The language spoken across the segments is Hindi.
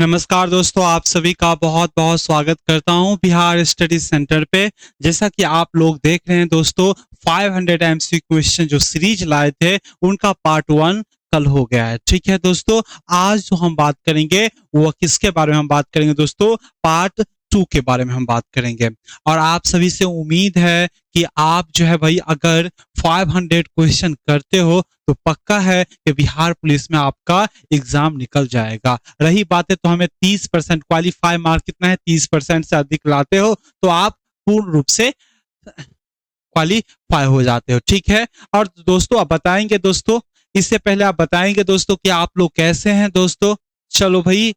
नमस्कार दोस्तों, आप सभी का बहुत-बहुत स्वागत करता हूं बिहार स्टडी सेंटर पे। जैसा कि आप लोग देख रहे हैं दोस्तों, 500 एमसीक्यू क्वेश्चन जो सीरीज लाए थे, उनका पार्ट 1 कल हो गया है। ठीक है दोस्तों, आज जो हम बात करेंगे वो किसके बारे में हम बात करेंगे दोस्तों, पार्ट 2 के बारे में हम बात करेंगे। और आप सभी से उम्मीद है कि आप जो है भाई अगर 500 क्वेश्चन करते हो तो पक्का है कि बिहार पुलिस में आपका एग्जाम निकल जाएगा। रही बात है तो हमें 30% क्वालिफाई मार्क कितना है, 30% से अधिक लाते हो तो आप पूर्ण रूप से क्वालिफाई हो जाते हो। ठीक है, और दोस्तों आप बताएंगे दोस्तों, इससे पहले आप बताएंगे दोस्तों कि आप लोग कैसे हैं दोस्तों। चलो भाई,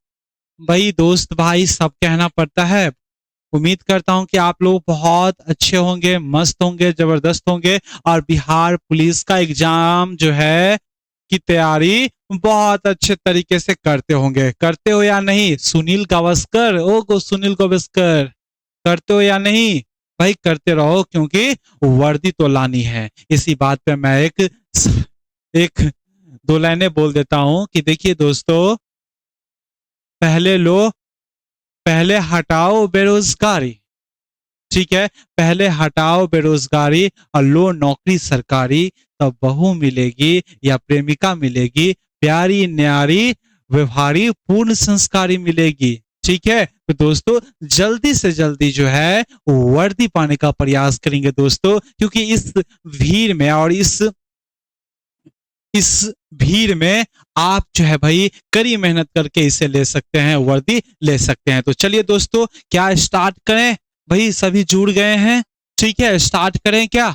भाई दोस्त भाई सब कहना पड़ता है। उम्मीद करता हूं कि आप लोग बहुत अच्छे होंगे, मस्त होंगे, जबरदस्त होंगे और बिहार पुलिस का एग्जाम जो है की तैयारी बहुत अच्छे तरीके से करते होंगे। करते हो या नहीं सुनील गावस्कर, सुनील गावस्कर, करते हो या नहीं भाई? करते रहो, क्योंकि वर्दी तो लानी है। इसी बात पे मैं एक दो लाइनें बोल देता हूं कि देखिए दोस्तों, पहले लो, पहले हटाओ बेरोजगारी। ठीक है, पहले हटाओ बेरोजगारी और लो नौकरी सरकारी, तब बहू मिलेगी या प्रेमिका मिलेगी, प्यारी न्यारी व्यवहारी पूर्ण संस्कारी मिलेगी। ठीक है, तो दोस्तों जल्दी से जल्दी जो है वर्दी पाने का प्रयास करेंगे दोस्तों, क्योंकि इस भीड़ में और इस भीड़ में आप जो है भाई कड़ी मेहनत करके इसे ले सकते हैं, वर्दी ले सकते हैं। तो चलिए दोस्तों, क्या स्टार्ट करें? भाई सभी जुड़ गए हैं, ठीक है, स्टार्ट करें क्या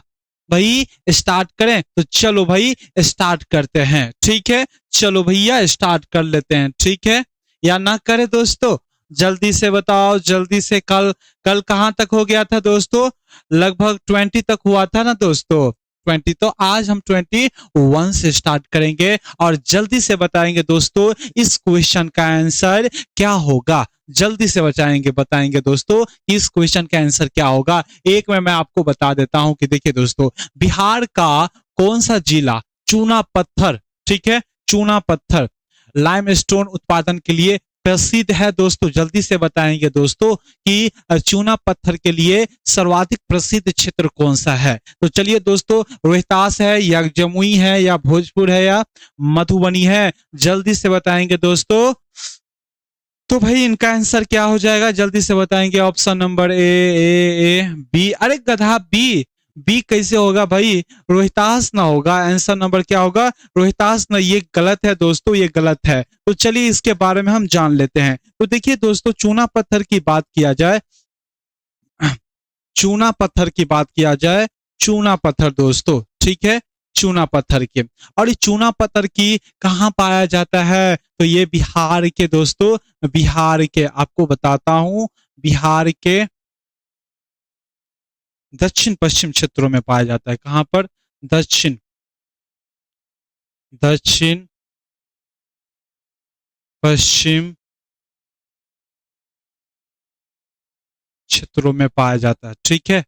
भाई? स्टार्ट करें तो चलो भाई स्टार्ट करते हैं। ठीक है, चलो भैया स्टार्ट कर लेते हैं। ठीक है, या ना करें दोस्तों? जल्दी से बताओ, जल्दी से। कल कल कहां तक हो गया था दोस्तों? लगभग 20 तक हुआ था ना दोस्तों, 20। तो आज हम 21 से स्टार्ट करेंगे और जल्दी से बताएंगे दोस्तों इस क्वेश्चन का आंसर क्या होगा। जल्दी से बताएंगे दोस्तों इस क्वेश्चन का आंसर क्या होगा। एक में मैं आपको बता देता हूं कि देखिए दोस्तों, बिहार का कौन सा जिला चूना पत्थर, ठीक है, चूना पत्थर लाइमस्टोन उत्पादन के लिए प्रसिद्ध है दोस्तों? जल्दी से बताएंगे दोस्तों कि चूना पत्थर के लिए सर्वाधिक प्रसिद्ध क्षेत्र कौन सा है। तो चलिए दोस्तों, रोहतास है या जमुई है या भोजपुर है या मधुबनी है? जल्दी से बताएंगे दोस्तों। तो भाई इनका आंसर क्या हो जाएगा? जल्दी से बताएंगे। Option number A B. अरे गधा, बी बी कैसे होगा भाई? रोहतास ना होगा। आंसर नंबर क्या होगा? रोहतास ना। ये गलत है दोस्तों, ये गलत है। तो चलिए इसके बारे में हम जान लेते हैं। तो देखिए दोस्तों, चूना पत्थर की बात किया जाए, चूना पत्थर की बात किया जाए, चूना पत्थर दोस्तों, ठीक है, चूना पत्थर के। और ये चूना पत्थर की कहाँ पाया जाता है? तो ये बिहार के दोस्तों, बिहार के आपको बताता हूं, बिहार के दक्षिण पश्चिम क्षेत्रों में पाया जाता है। कहां पर? दक्षिण दक्षिण पश्चिम क्षेत्रों में पाया जाता है। ठीक है,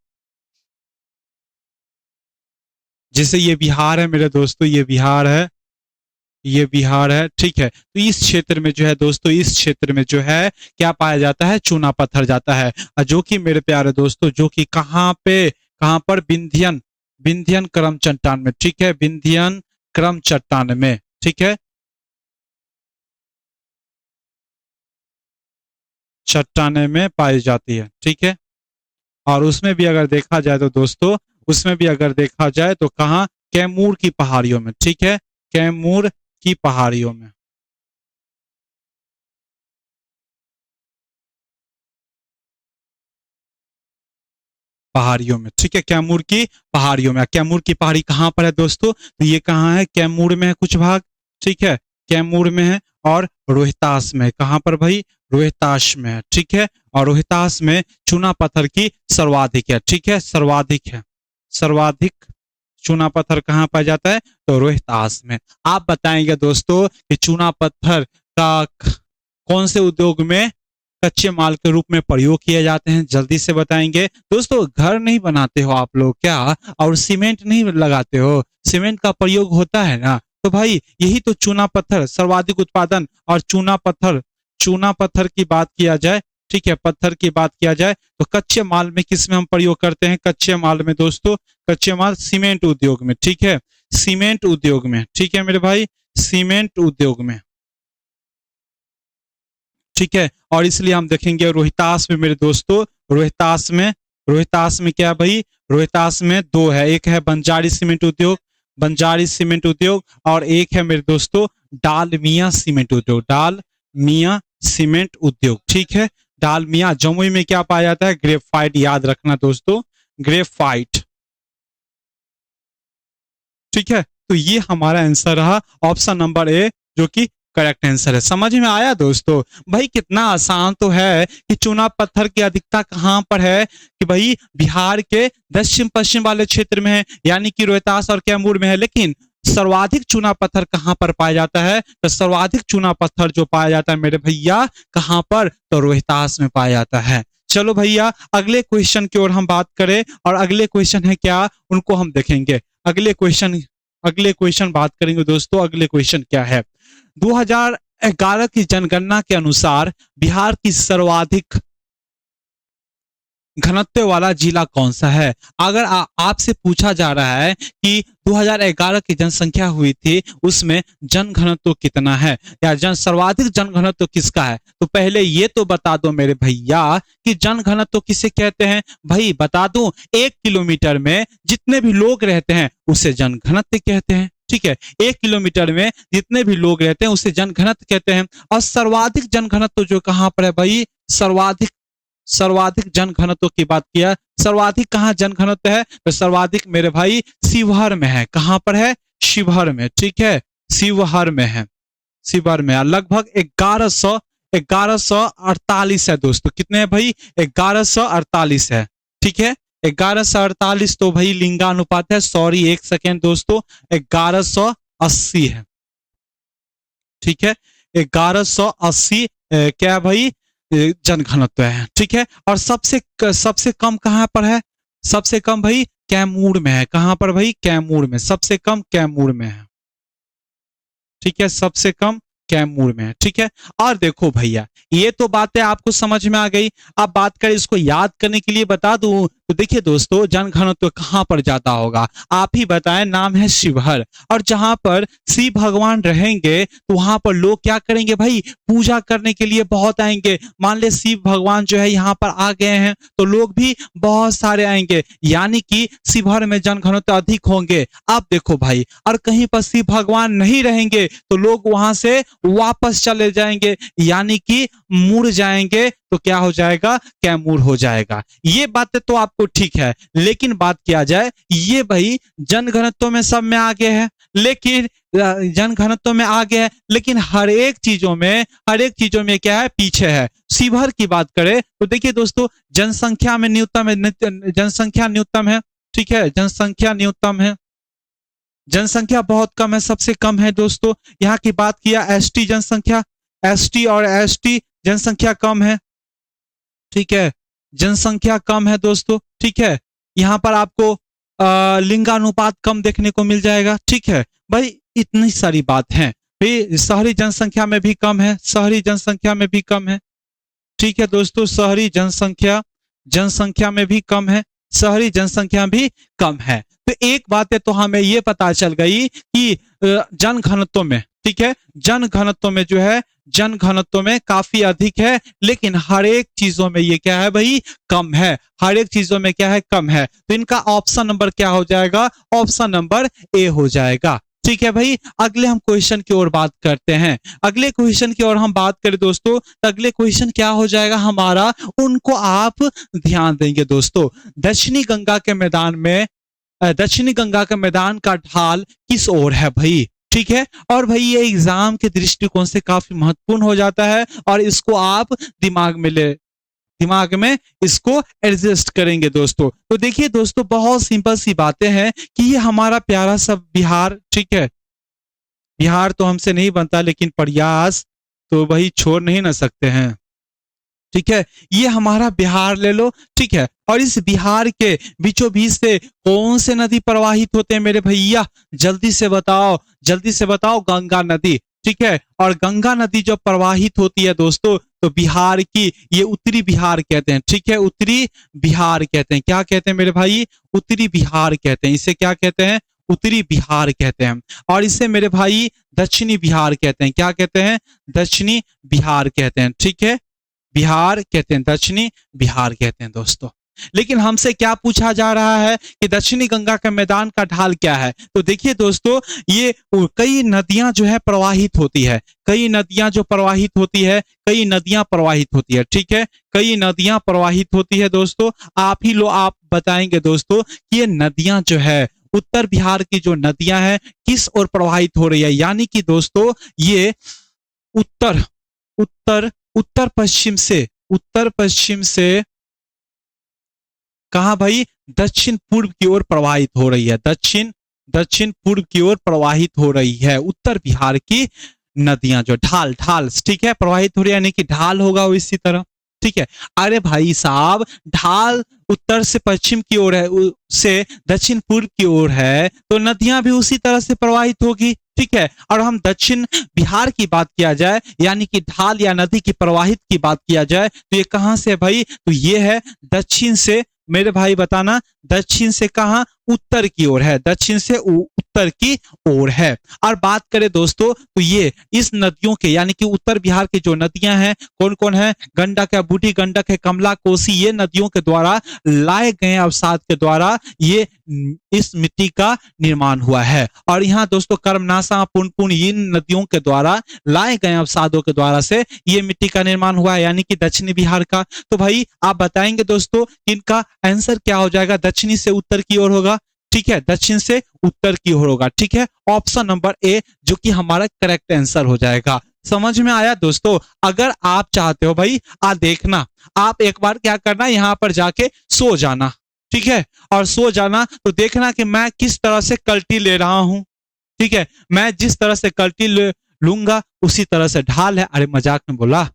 जैसे ये बिहार है मेरे दोस्तों, ये बिहार है, ये बिहार है। ठीक है, तो इस क्षेत्र में जो है दोस्तों, इस क्षेत्र में जो है क्या पाया जाता है? चूना पत्थर जाता है। और जो कि मेरे प्यारे दोस्तों, जो कि कहां पे, कहां पर? विंध्यन, विंध्यन क्रम चट्टान में। ठीक है, विंध्यन क्रम चट्टान में। ठीक है, चट्टाने में पाई जाती है। ठीक है, और उसमें भी अगर देखा जाए तो दोस्तों, उसमें भी अगर देखा जाए तो कहाँ? कैमूर की पहाड़ियों में। ठीक है, कैमूर की पहाड़ियों में, पहाड़ियों में। ठीक है, कैमूर की पहाड़ियों में। कैमूर की पहाड़ी कहाँ पर है दोस्तों? तो ये कहाँ है? कैमूर में है कुछ भाग। ठीक है, कैमूर में है। और रोहतास में। कहाँ पर भाई? रोहतास में है। ठीक है, और रोहतास में चूना पत्थर की सर्वाधिक है। ठीक है, सर्वाधिक है, सर्वाधिक चूना पत्थर कहाँ पाया जाता है? तो रोहतास में। आप बताएंगे दोस्तों कि चूना पत्थर का कौन से उद्योग में कच्चे माल के रूप में प्रयोग किए जाते हैं? जल्दी से बताएंगे दोस्तों। घर नहीं बनाते हो आप लोग क्या? और सीमेंट नहीं लगाते हो? सीमेंट का प्रयोग होता है ना। तो भाई यही तो चूना पत्थर सर्वाधिक उत्पादन और चूना पत्थर, चूना पत्थर की बात किया जाए, ठीक है, पत्थर की बात किया जाए तो कच्चे माल में किस में हम प्रयोग करते हैं? कच्चे माल में दोस्तों, कच्चे माल सीमेंट उद्योग में, ठीक है, सीमेंट उद्योग में, ठीक है मेरे भाई, सीमेंट उद्योग में, ठीक है। और इसलिए हम देखेंगे रोहितास में मेरे दोस्तों, रोहितास में क्या है भाई? रोहितास में दो है, एक है बंजारी सीमेंट उद्योग, बंजारी सीमेंट उद्योग, और एक है मेरे दोस्तों डालमिया सीमेंट उद्योग, डालमिया सीमेंट उद्योग, ठीक है। डालमिया जमुई में क्या पाया जाता है? ग्रेफाइट, याद रखना दोस्तों, ग्रेफाइट, ठीक है। तो ये हमारा आंसर रहा ऑप्शन नंबर ए, जो कि करेक्ट आंसर है। समझ में आया दोस्तों? भाई कितना आसान तो है कि चूना पत्थर की अधिकता कहां पर है, कि भाई बिहार के दक्षिण पश्चिम वाले क्षेत्र में है, यानी कि रोहतास और कैमूर में है। लेकिन सर्वाधिक चूना पत्थर कहां पर पाया जाता है? तो सर्वाधिक चूना पत्थर जो पाया जाता है मेरे भैया कहां पर? तो रोहतास में पाया जाता है। चलो भैया अगले क्वेश्चन की ओर हम बात करें, और अगले क्वेश्चन है क्या, उनको हम देखेंगे। अगले क्वेश्चन बात करेंगे दोस्तों। अगले क्वेश्चन क्या है? 2011 की जनगणना के अनुसार बिहार की सर्वाधिक घनत्व वाला जिला कौन सा है? अगर आपसे पूछा जा रहा है कि 2011 की जनसंख्या हुई थी, उसमें जन घनत्व कितना है, या सर्वाधिक जन घनत्व किसका है, तो पहले ये तो बता दो मेरे भैया कि जन घनत्व किसे कहते हैं। भाई बता दूं, 1 किलोमीटर में जितने भी लोग रहते हैं उसे जन घनत्व कहते हैं, ठीक है। 1 किलोमीटर में जितने भी लोग रहते हैं उसे जन घनत्व कहते हैं। और सर्वाधिक जन घनत्व जो कहां पर है भाई? सर्वाधिक जन घनत्व की बात किया, सर्वाधिक कहां जन घनत्व है? तो सर्वाधिक मेरे भाई शिवहर में है। कहां पर है? शिवहर में, ठीक है, शिवहर में है, शिवहर में। लगभग 1148 है दोस्तों। कितने है भाई? 1148 है, ठीक है। 1148 तो भाई लिंगानुपात है, सॉरी एक सेकेंड दोस्तों, 1180 है, ठीक है। 1180 क्या भाई? जन घनत्व है, ठीक है। और सबसे कम कहां पर है? सबसे कम भाई कैमूर में है। कहां पर भाई? कैमूर में, सबसे कम कैमूर में है, ठीक है, सबसे कम कैमूर में है, ठीक है। और देखो भैया ये तो बातें आपको समझ में आ गई। अब बात करें इसको याद करने के लिए बता दूं तो देखिए दोस्तों, जन घनत्व कहां पर ज्यादा होगा? आप ही बताएं, नाम है शिवहर। और जहां पर शिव भगवान रहेंगे तो वहां पर लोग क्या करेंगे भाई? पूजा करने के लिए बहुत आएंगे। मान ले शिव भगवान जो है यहाँ पर आ गए हैं तो लोग भी बहुत सारे आएंगे, यानी कि शिवहर में जन घनत्व अधिक होंगे। अब देखो भाई, और कहीं पर शिव भगवान नहीं रहेंगे तो लोग वहां से वापस चले जाएंगे, यानी कि मुड़ जाएंगे, तो क्या हो जाएगा? कैमूर हो जाएगा। ये बातें तो आपको ठीक है, लेकिन बात किया जाए, ये भाई जन घनत्व में सब में आगे है, लेकिन जन घनत्व में आगे है, लेकिन हर एक चीजों में क्या है? पीछे है। शिवहर की बात करें तो देखिए दोस्तों, जनसंख्या में न्यूनतम है, जनसंख्या न्यूनतम है, ठीक है, जनसंख्या न्यूनतम है, जनसंख्या बहुत कम है, सबसे कम है दोस्तों। यहाँ की बात किया एसटी जनसंख्या, एसटी और एसटी जनसंख्या कम है, ठीक है, जनसंख्या कम है दोस्तों, ठीक है। यहाँ पर आपको लिंगानुपात कम देखने को मिल जाएगा, ठीक है। भाई इतनी सारी बात है भाई। शहरी जनसंख्या में भी कम है, शहरी जनसंख्या में भी कम है, ठीक है दोस्तों, शहरी जनसंख्या में भी कम है, शहरी जनसंख्या भी कम है। तो एक बात है तो हमें ये पता चल गई कि जन घनत्व में, ठीक है, जन घनत्व में जो है, जन घनत्व में काफी अधिक है, लेकिन हर एक चीजों में ये क्या है भाई? कम है। हर एक चीजों में क्या है? कम है। तो इनका ऑप्शन नंबर क्या हो जाएगा? ऑप्शन नंबर ए हो जाएगा, ठीक है भाई। अगले हम क्वेश्चन की ओर बात करते हैं। अगले क्वेश्चन की ओर हम बात करें दोस्तों, तो अगले क्वेश्चन क्या हो जाएगा हमारा, उनको आप ध्यान देंगे दोस्तों। दक्षिणी गंगा के मैदान में, दक्षिणी गंगा के मैदान का ढाल किस ओर है भाई? ठीक है। और भाई ये एग्जाम के दृष्टिकोण से काफी महत्वपूर्ण हो जाता है, और इसको आप दिमाग में इसको एडजस्ट करेंगे दोस्तों। तो देखिए दोस्तों, बहुत सिंपल सी बातें हैं कि ये हमारा प्यारा सा बिहार, ठीक है, बिहार तो हमसे नहीं बनता, लेकिन प्रयास तो भाई छोड़ नहीं ना सकते हैं, ठीक है। ये हमारा बिहार ले लो, ठीक है। और इस बिहार के बीचों बीच से कौन से नदी प्रवाहित होते हैं मेरे भैया? जल्दी से बताओ, जल्दी से बताओ। गंगा नदी, ठीक है। और गंगा नदी जब प्रवाहित होती है दोस्तों, तो बिहार की, ये उत्तरी बिहार कहते हैं, ठीक है, उत्तरी बिहार कहते हैं। क्या कहते हैं मेरे भाई? उत्तरी बिहार कहते हैं। इसे क्या कहते हैं? उत्तरी बिहार कहते हैं। और इसे मेरे भाई दक्षिणी बिहार कहते हैं। क्या कहते हैं? दक्षिणी बिहार कहते हैं, ठीक है। बिहार कहते हैं, दक्षिणी बिहार कहते हैं दोस्तों। लेकिन हमसे क्या पूछा जा रहा है कि दक्षिणी गंगा के मैदान का ढाल क्या है? तो देखिए दोस्तों, ये कई नदियां जो है प्रवाहित होती है, कई नदियां जो प्रवाहित होती है, कई नदियां प्रवाहित होती है, ठीक है, कई नदियां प्रवाहित होती है दोस्तों। आप बताएंगे दोस्तों कि ये नदियां जो है, उत्तर बिहार की जो नदियां हैं, किस ओर प्रवाहित हो रही है? यानी कि दोस्तों ये उत्तर उत्तर उत्तर पश्चिम से कहा भाई? दक्षिण पूर्व की ओर प्रवाहित हो रही है। दक्षिण पूर्व की ओर प्रवाहित हो रही है उत्तर बिहार की नदियां, जो ढाल ढाल, ठीक है, प्रवाहित हो रही है, यानी कि ढाल होगा वो इसी तरह, ठीक है। अरे भाई साहब, ढाल उत्तर से पश्चिम की ओर है, से दक्षिण पूर्व की ओर है, तो नदियां भी उसी तरह से प्रवाहित होगी, ठीक है। और हम दक्षिण बिहार की बात किया जाए, यानी कि ढाल या नदी की प्रवाहित की बात किया जाए, तो ये कहां से है भाई? तो ये है दक्षिण से, मेरे भाई बताना, दक्षिण से कहां? उत्तर की ओर है, दक्षिण से उत्तर की ओर है। और बात करें दोस्तों, तो ये इस नदियों के, यानी कि उत्तर बिहार की जो नदियां हैं, कौन कौन है? गंडक है, बूढ़ी गंडक है, कमला, कोसी, ये नदियों के द्वारा लाए गए अवसाद के द्वारा ये इस मिट्टी का निर्माण हुआ है। और यहाँ दोस्तों कर्मनाशा, पुनपुन, इन नदियों के द्वारा लाए गए अवसादों के द्वारा से ये मिट्टी का निर्माण हुआ है, यानी कि दक्षिणी बिहार का। तो भाई आप बताएंगे दोस्तों, इनका आंसर क्या हो जाएगा? दक्षिणी से उत्तर की ओर होगा, ठीक है, दक्षिण से उत्तर की ओर होगा, ठीक है। ऑप्शन नंबर ए जो कि हमारा करेक्ट आंसर हो जाएगा। समझ में आया दोस्तों? अगर आप चाहते हो भाई, देखना, आप एक बार क्या करना, यहां पर जाके सो जाना, ठीक है, और सो जाना, तो देखना कि मैं किस तरह से कल्टी ले रहा हूं, ठीक है। मैं जिस तरह से कल्टी लूंगा उसी तरह से ढाल है। अरे मजाक में बोला,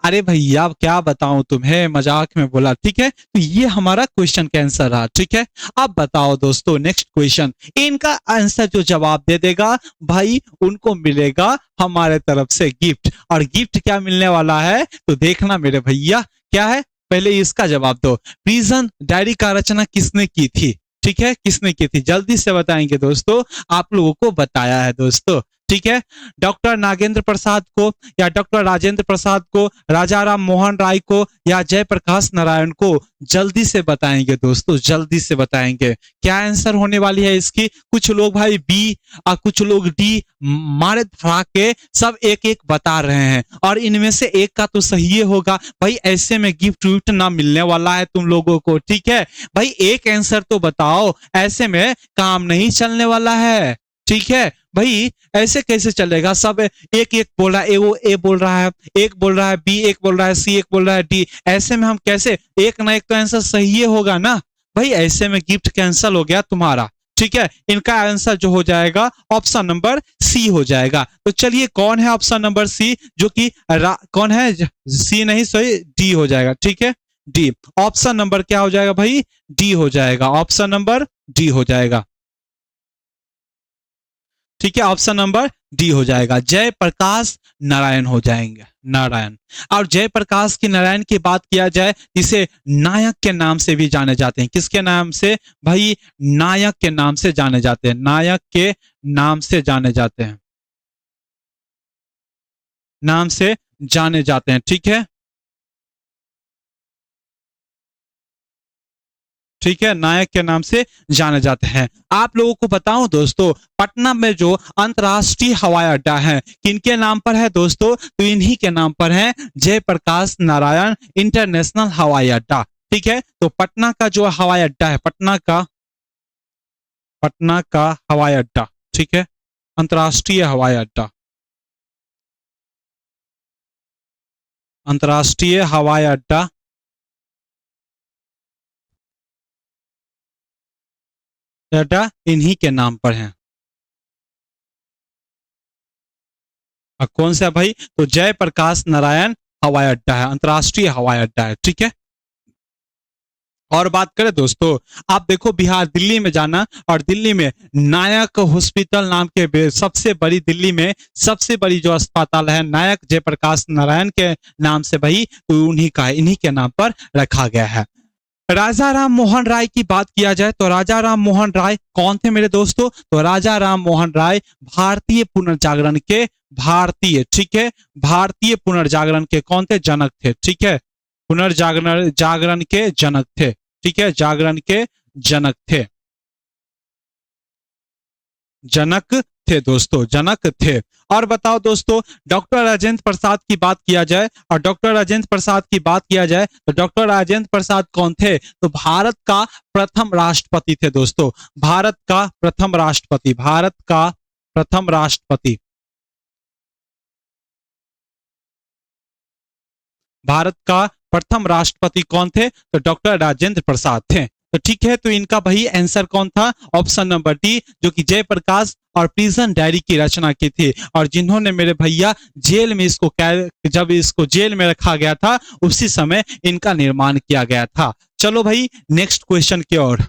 अरे भैया क्या बताऊं तुम्हें, मजाक में बोला, ठीक है। तो ये हमारा क्वेश्चन का आंसर रहा, ठीक है। अब बताओ दोस्तों नेक्स्ट क्वेश्चन, इनका आंसर जो जवाब दे देगा भाई, उनको मिलेगा हमारे तरफ से गिफ्ट। और गिफ्ट क्या मिलने वाला है? तो देखना मेरे भैया, क्या है, पहले इसका जवाब दो। प्रिजन डायरी का रचना किसने की थी? ठीक है, किसने की थी? जल्दी से बताएंगे दोस्तों, आप लोगों को बताया है दोस्तों, ठीक है। डॉक्टर नागेंद्र प्रसाद को, या डॉक्टर राजेंद्र प्रसाद को, राजा राम मोहन राय को, या जयप्रकाश नारायण को? जल्दी से बताएंगे दोस्तों, जल्दी से बताएंगे। क्या आंसर होने वाली है इसकी? कुछ लोग भाई बी और कुछ लोग डी, मारे धरा के सब एक एक बता रहे हैं, और इनमें से एक का तो सही होगा भाई। ऐसे में गिफ्ट विफ्ट ना मिलने वाला है तुम लोगों को, ठीक है भाई। एक आंसर तो बताओ, ऐसे में काम नहीं चलने वाला है, ठीक है भाई। ऐसे कैसे चलेगा? सब एक एक बोल रहा है, वो ए बोल रहा है, एक बोल रहा है बी, एक बोल रहा है सी, एक बोल रहा है डी। ऐसे में हम कैसे, एक ना एक तो आंसर सही होगा ना भाई। ऐसे में गिफ्ट कैंसिल हो गया तुम्हारा, ठीक है। इनका आंसर जो हो जाएगा ऑप्शन नंबर सी हो जाएगा। तो चलिए, कौन है ऑप्शन नंबर सी? जो कि कौन है? सी नहीं, सॉरी, डी हो जाएगा, ठीक है, डी। ऑप्शन नंबर क्या हो जाएगा भाई? डी हो जाएगा, ऑप्शन नंबर डी हो जाएगा, ठीक है। ऑप्शन नंबर डी हो जाएगा, जयप्रकाश नारायण हो जाएंगे, नारायण। और जयप्रकाश की नारायण की बात किया जाए, इसे नायक के नाम से भी जाने जाते हैं। किसके नाम से भाई? नायक के नाम से जाने जाते हैं, नायक के नाम से जाने जाते हैं, नाम से जाने जाते हैं, ठीक है, ठीक है, नायक के नाम से जाने जाते हैं। आप लोगों को बताऊं दोस्तों, पटना में जो अंतर्राष्ट्रीय हवाई अड्डा है, किनके नाम पर है दोस्तों? तो इन्हीं के नाम पर है, जयप्रकाश नारायण इंटरनेशनल हवाई अड्डा, ठीक है। तो पटना का जो हवाई अड्डा है, पटना का हवाई अड्डा, ठीक है, अंतर्राष्ट्रीय हवाई अड्डा, अंतर्राष्ट्रीय हवाई अड्डा, अड्डा इन्हीं के नाम पर है। कौन सा भाई? तो जयप्रकाश नारायण हवाई अड्डा है, अंतर्राष्ट्रीय हवाई अड्डा है, ठीक है। और बात करें दोस्तों, आप देखो बिहार दिल्ली में जाना, और दिल्ली में नायक हॉस्पिटल नाम के सबसे बड़ी, दिल्ली में सबसे बड़ी जो अस्पताल है नायक जयप्रकाश नारायण के नाम से भाई, तो उन्हीं का, इन्हीं के नाम पर रखा गया है। राजा राम मोहन राय की बात किया जाए तो राजा राम मोहन राय कौन थे मेरे दोस्तों? तो राजा राम मोहन राय भारतीय पुनर्जागरण के, भारतीय, ठीक है, भारतीय पुनर्जागरण के कौन थे? जनक थे, ठीक है, पुनर्जागरण, जागरण के जनक थे, ठीक है, जागरण के जनक थे, जनक थे दोस्तों, जनक थे। और बताओ दोस्तों, डॉक्टर राजेंद्र प्रसाद की बात किया जाए, और डॉक्टर राजेंद्र प्रसाद की बात किया जाए तो डॉक्टर राजेंद्र प्रसाद कौन थे? तो भारत का प्रथम राष्ट्रपति थे दोस्तों, भारत का प्रथम राष्ट्रपति, भारत का प्रथम राष्ट्रपति, भारत का प्रथम राष्ट्रपति कौन थे? तो डॉक्टर राजेंद्र प्रसाद थे। तो ठीक है, तो इनका भाई आंसर कौन था? ऑप्शन नंबर डी, जो कि जयप्रकाश और प्रिजन डायरी की रचना की थी, और जिन्होंने मेरे भैया जेल में इसको, जब इसको जेल में रखा गया था उसी समय इनका निर्माण किया गया था। चलो भाई नेक्स्ट क्वेश्चन की ओर।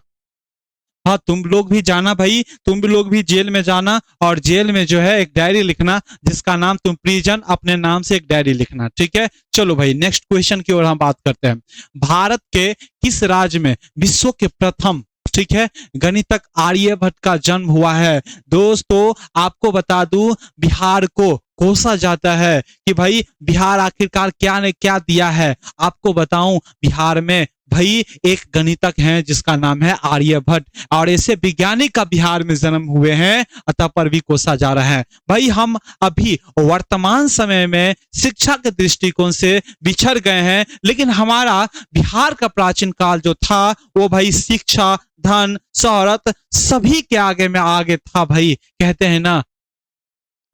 हाँ, तुम लोग भी जाना भाई, तुम भी लोग भी जेल में जाना, और जेल में जो है एक डायरी लिखना जिसका नाम तुम प्रिजन, अपने नाम से एक डायरी लिखना, ठीक है। चलो भाई नेक्स्ट क्वेश्चन की ओर हम बात करते हैं। भारत के किस राज्य में विश्व के प्रथम, ठीक है, गणितज्ञ आर्यभट्ट का जन्म हुआ है? दोस्तों आपको बता दूं, बिहार को कोसा जाता है कि भाई बिहार आखिरकार क्या ने क्या दिया है। आपको बताऊं, बिहार में भाई एक गणितज्ञ हैं जिसका नाम है आर्यभट्ट, और ऐसे वैज्ञानिक का बिहार में जन्म हुए हैं, अतः पर भी कोसा जा रहा है। भाई हम अभी वर्तमान समय में शिक्षा के दृष्टिकोण से बिछड़ गए हैं, लेकिन हमारा बिहार का प्राचीन काल जो था वो भाई शिक्षा, धन, शोहरत सभी के आगे में आगे था भाई, कहते हैं ना।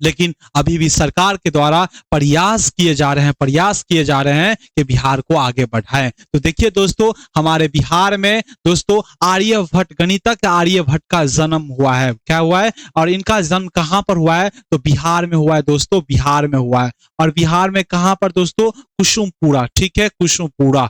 लेकिन अभी भी सरकार के द्वारा प्रयास किए जा रहे हैं, प्रयास किए जा रहे हैं कि बिहार को आगे बढ़ाएं। तो देखिए दोस्तों, हमारे बिहार में दोस्तों आर्यभट्ट, गणितज्ञ आर्यभट्ट का जन्म हुआ है। क्या हुआ है? और इनका जन्म कहां पर हुआ है? तो बिहार में हुआ है दोस्तों, बिहार में हुआ है। और बिहार में कहां पर दोस्तों? कुसुमपुरा, ठीक है, कुसुमपुरा,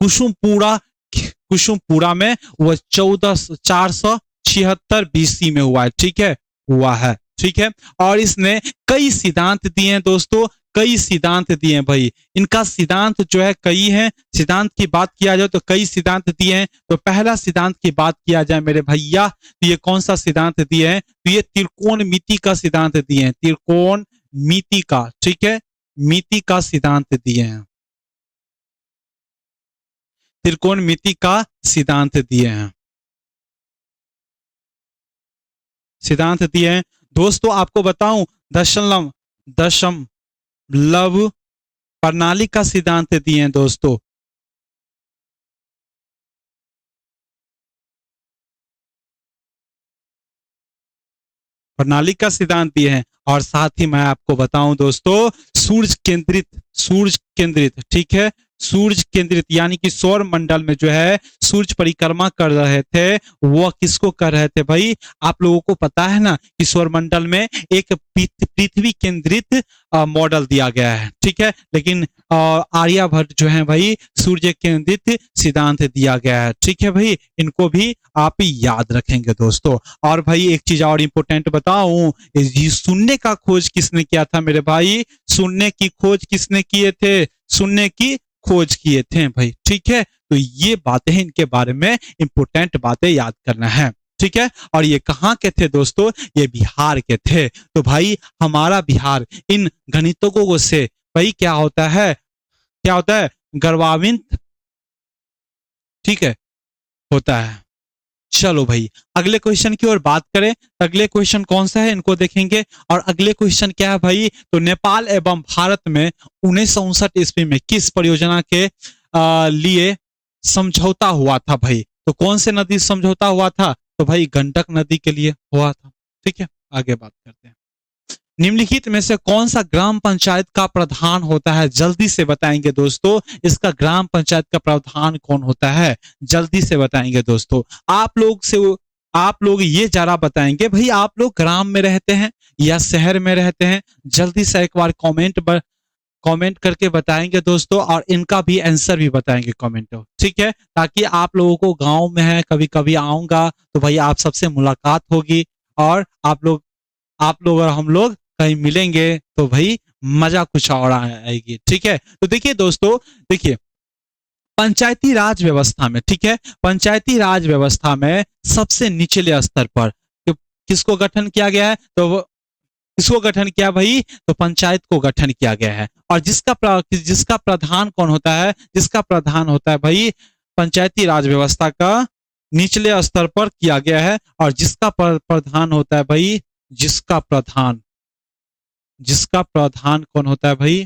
कुसुमपुरा, कुसुमपुरा में वह 476 BC में हुआ है, ठीक है, हुआ है, ठीक है। और इसने कई सिद्धांत दिए हैं दोस्तों, कई सिद्धांत दिए हैं भाई। इनका सिद्धांत जो है कई है, सिद्धांत की बात किया जाए तो कई सिद्धांत दिए हैं। तो पहला सिद्धांत की बात किया जाए मेरे भैया, तो ये कौन सा सिद्धांत दिए हैं? तो ये त्रिकोणमिति का सिद्धांत दिए हैं, त्रिकोणमिति का, ठीक है, मिति का सिद्धांत दिए हैं, त्रिकोणमिति का सिद्धांत दिए हैं, सिद्धांत दिए हैं दोस्तों। आपको बताऊं, दशमलव प्रणाली का सिद्धांत दिए हैं दोस्तों, प्रणाली का सिद्धांत दिए हैं। और साथ ही मैं आपको बताऊं दोस्तों, सूर्य केंद्रित, सूर्य केंद्रित, ठीक है, सूर्य केंद्रित यानी कि सौर मंडल में जो है सूर्य परिक्रमा कर रहे थे, वो किसको कर रहे थे भाई? आप लोगों को पता है ना कि सौर मंडल में एक पृथ्वी केंद्रित मॉडल दिया गया है, ठीक है, लेकिन आर्यभट्ट जो है भाई सूर्य केंद्रित सिद्धांत दिया गया है, ठीक है भाई। इनको भी आप याद रखेंगे दोस्तों। और भाई एक चीज और इंपोर्टेंट बताऊं, शून्य का खोज किसने किया था मेरे भाई? शून्य की खोज किसने किए थे? शून्य की खोज किए थे भाई, ठीक है। तो ये बातें हैं, इनके बारे में इंपोर्टेंट बातें याद करना है, ठीक है। और ये कहाँ के थे दोस्तों? ये बिहार के थे। तो भाई हमारा बिहार इन गणितज्ञों से भाई क्या होता है, क्या होता है? गर्वान्वित, ठीक है, होता है। चलो भाई अगले क्वेश्चन की ओर बात करें। अगले क्वेश्चन कौन सा है, इनको देखेंगे। और अगले क्वेश्चन क्या है भाई? तो नेपाल एवं भारत में 1959 ईस्वी में किस परियोजना के लिए समझौता हुआ था भाई? तो कौन से नदी समझौता हुआ था? तो भाई गंडक नदी के लिए हुआ था, ठीक है। आगे बात करते हैं। निम्नलिखित में से कौन सा ग्राम पंचायत का प्रधान होता है? जल्दी से बताएंगे दोस्तों, इसका ग्राम पंचायत का प्रधान कौन होता है? जल्दी से बताएंगे दोस्तों। आप लोग ये जरा बताएंगे भाई, आप लोग ग्राम में रहते हैं या शहर में रहते हैं? जल्दी से एक बार कमेंट कमेंट करके बताएंगे दोस्तों, और इनका भी आंसर भी बताएंगे कमेंट में, ठीक है, ताकि आप लोगों को गांव में है कभी कभी आऊंगा तो भाई आप सबसे मुलाकात होगी, और आप लोग और हम लोग कहीं मिलेंगे तो भाई मजा कुछ और आएगी, ठीक है। तो देखिए दोस्तों, देखिए पंचायती राज व्यवस्था में, ठीक है, पंचायती राज व्यवस्था में सबसे निचले स्तर पर किसको गठन किया गया है, तो वो किसको गठन किया भाई, तो पंचायत को गठन किया गया है। और जिसका प्रधान कौन होता है, जिसका प्रधान होता है भाई, पंचायती राज व्यवस्था का निचले स्तर पर किया गया है, और जिसका प्रधान होता है भाई, जिसका प्रधान जिसका प्रधान कौन होता है भाई,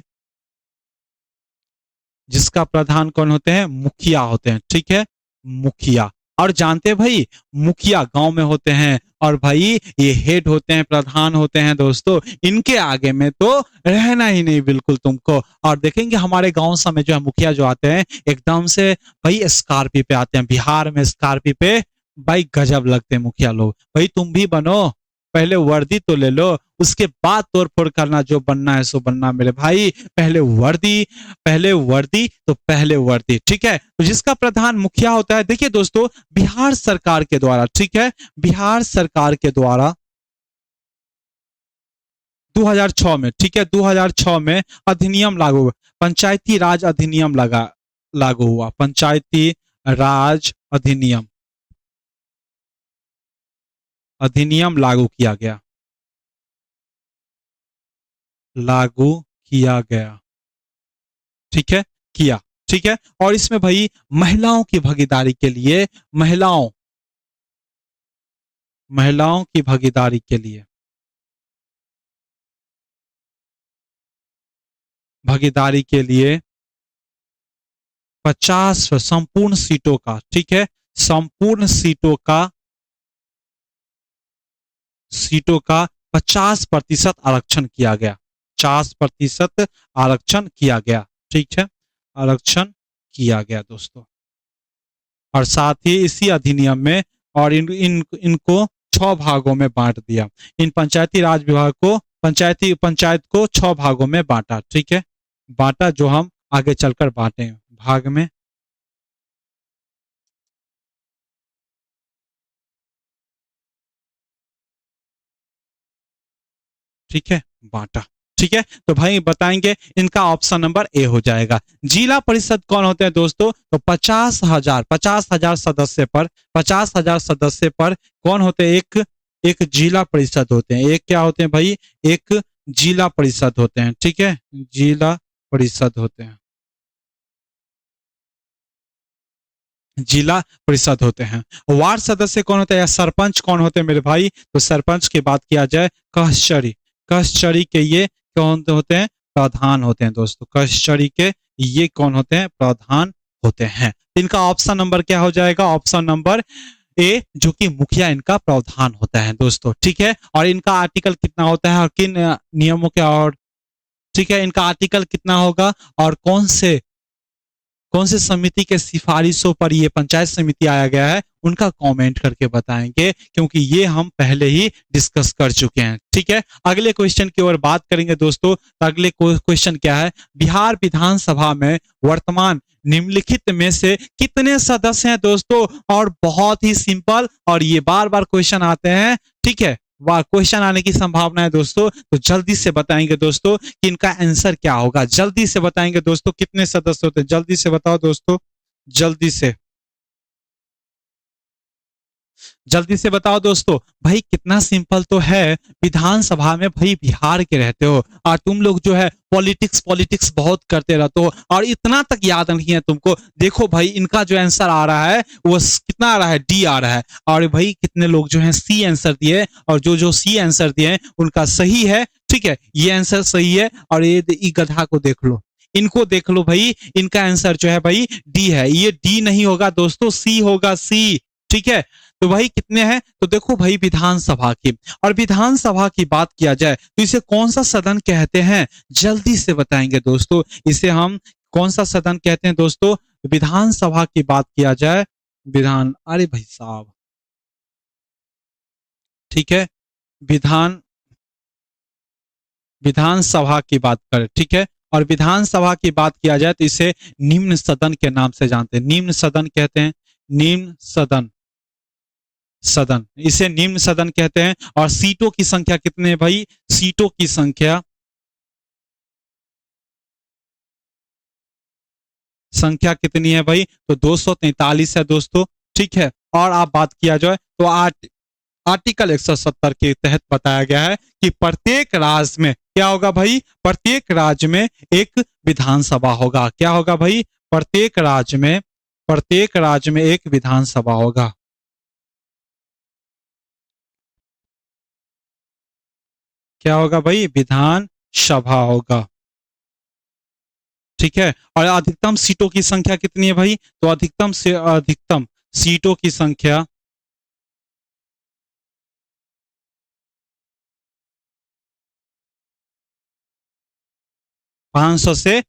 जिसका प्रधान कौन होते हैं, मुखिया होते हैं, ठीक है, मुखिया। और जानते हैं भाई, मुखिया गांव में होते हैं, और भाई ये हेड होते हैं, प्रधान होते हैं दोस्तों, इनके आगे में तो रहना ही नहीं बिल्कुल तुमको। और देखेंगे हमारे गांव सब में जो है मुखिया जो आते हैं एकदम से भाई स्कॉर्पियो पे आते हैं, बिहार में स्कॉर्पियो पे भाई गजब लगते हैं मुखिया लोग। भाई तुम भी बनो, पहले वर्दी तो ले लो, उसके बाद तोड़ फोड़ करना, जो बनना है सो बनना मेरे भाई, पहले वर्दी तो पहले वर्दी, ठीक है। तो जिसका प्रधान मुखिया होता है, देखिए दोस्तों बिहार सरकार के द्वारा, ठीक है, बिहार सरकार के द्वारा 2006 में, ठीक है, 2006 में अधिनियम लागू हुआ, पंचायती राज अधिनियम लागू हुआ, पंचायती राज अधिनियम लागू किया गया, ठीक है, किया, ठीक है। और इसमें भाई महिलाओं की भागीदारी के लिए, महिलाओं की भागीदारी के लिए 50 संपूर्ण सीटों का, ठीक है, संपूर्ण सीटों का 50% आरक्षण किया गया, 50% आरक्षण किया गया, ठीक है, आरक्षण किया गया दोस्तों। और साथ ही इसी अधिनियम में, और इनको 6 भागों में बांट दिया, इन पंचायती राज विभाग को, पंचायत को 6 भागों में बांटा, ठीक है, बांटा, जो हम आगे चलकर बांटे भाग में, ठीक है, बांटा, ठीक है। तो भाई बताएंगे, इनका ऑप्शन नंबर ए हो जाएगा। जिला परिषद कौन होते हैं दोस्तों, तो 50,000 सदस्य पर, 50,000 सदस्य पर कौन होते हैं, एक एक जिला परिषद होते हैं, एक क्या होते हैं भाई, एक जिला परिषद होते हैं, ठीक है, जिला परिषद होते हैं, जिला परिषद होते हैं। वार्ड सदस्य कौन होता है, या सरपंच कौन होते हैं मेरे भाई, तो सरपंच की बात किया जाए, कहचरी, कहचरी के ये कौन होते हैं, प्रधान होते हैं दोस्तों, कहचरी के ये कौन होते हैं, प्रधान होते हैं। इनका ऑप्शन नंबर क्या हो जाएगा, ऑप्शन नंबर ए, जो कि मुखिया इनका प्रधान होता है दोस्तों, ठीक है। और इनका आर्टिकल कितना होता है, और किन नियमों के, और ठीक है, इनका आर्टिकल कितना होगा, और कौन से समिति के सिफारिशों पर ये पंचायत समिति आया गया है, उनका कमेंट करके बताएंगे, क्योंकि ये हम पहले ही डिस्कस कर चुके हैं, ठीक है। अगले क्वेश्चन की ओर बात करेंगे दोस्तों। तो अगले क्वेश्चन क्या है, बिहार विधानसभा में वर्तमान निम्नलिखित में से कितने सदस्य हैं दोस्तों, और बहुत ही सिंपल, और ये बार बार क्वेश्चन आते हैं, ठीक है, वाह क्वेश्चन आने की संभावना है दोस्तों, तो जल्दी से बताएंगे दोस्तों कि इनका आंसर क्या होगा, जल्दी से बताएंगे दोस्तों, कितने सदस्य होते हैं, जल्दी से बताओ दोस्तों, जल्दी से, जल्दी से बताओ दोस्तों। भाई कितना सिंपल तो है, विधानसभा में भाई बिहार के रहते हो, और तुम लोग जो है पॉलिटिक्स पॉलिटिक्स बहुत करते रहते हो, और इतना तक याद नहीं है तुमको। देखो भाई इनका जो आंसर आ रहा है वो कितना आ रहा है, डी आ रहा है, और भाई कितने लोग जो है सी आंसर दिए, और जो जो सी आंसर दिए उनका सही है, ठीक है, ये आंसर सही है। और ये गधा को देख लो, इनको देख लो भाई, इनका आंसर जो है भाई डी है, ये डी नहीं होगा दोस्तों, सी होगा, सी, ठीक है। तो भाई कितने हैं, तो देखो भाई विधानसभा की, और विधानसभा की बात किया जाए तो इसे कौन सा सदन कहते हैं, जल्दी से बताएंगे दोस्तों, इसे हम कौन सा सदन कहते हैं दोस्तों, विधानसभा की बात किया जाए, अरे भाई साहब, ठीक है, विधानसभा की बात करें, ठीक है, और विधानसभा की बात किया जाए तो इसे निम्न सदन के नाम से जानते हैं, निम्न सदन कहते हैं, निम्न सदन, सदन, इसे निम्न सदन कहते हैं। और सीटों की संख्या कितने है भाई? सीटों की संख्या, संख्या कितनी है भाई? तो 243 है दोस्तों, ठीक है। और आप बात किया जाए तो आर्टिकल 170 के तहत बताया गया है कि प्रत्येक राज्य में क्या होगा भाई? प्रत्येक राज्य में एक विधानसभा होगा। क्या होगा भाई? प्रत्येक राज्य में, प्रत्येक राज्य में एक विधानसभा होगा। क्या होगा भाई? विधान सभा होगा, ठीक है। और अधिकतम सीटों की संख्या कितनी है भाई? तो अधिकतम से अधिकतम सीटों की संख्या 500 से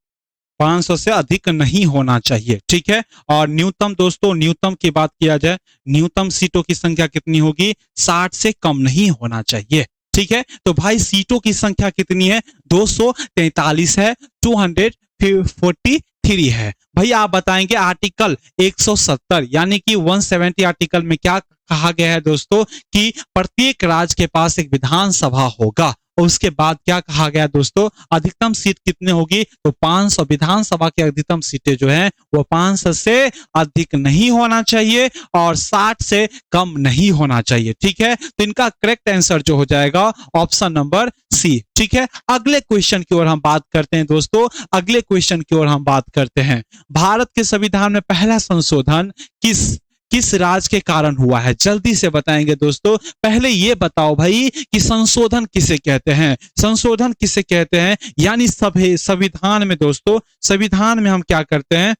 500 से अधिक नहीं होना चाहिए, ठीक है। और न्यूनतम दोस्तों, न्यूनतम की बात किया जाए, न्यूनतम सीटों की संख्या कितनी होगी? 60 से कम नहीं होना चाहिए, ठीक है। तो भाई सीटों की संख्या कितनी है? 243 है, 243 है। भाई आप बताएंगे आर्टिकल 170 यानी कि 170 आर्टिकल में क्या कहा गया है दोस्तों? कि प्रत्येक राज्य के पास एक विधानसभा होगा। और उसके बाद क्या कहा गया दोस्तों? अधिकतम सीट कितनी होगी? तो 500, विधानसभा की अधिकतम सीटें जो हैं वो 500 से अधिक नहीं होना चाहिए और 60 से कम नहीं होना चाहिए, ठीक है। तो इनका करेक्ट आंसर जो हो जाएगा ऑप्शन नंबर सी, ठीक है। अगले क्वेश्चन की ओर हम बात करते हैं दोस्तों, अगले क्वेश्चन की ओर हम बात करते हैं। भारत के संविधान में पहला संशोधन किस किस राज्य के कारण हुआ है? जल्दी से बताएंगे दोस्तों। पहले ये बताओ भाई कि संशोधन किसे कहते हैं? संशोधन किसे कहते हैं? यानी सभी संविधान में दोस्तों, संविधान में हम क्या करते हैं?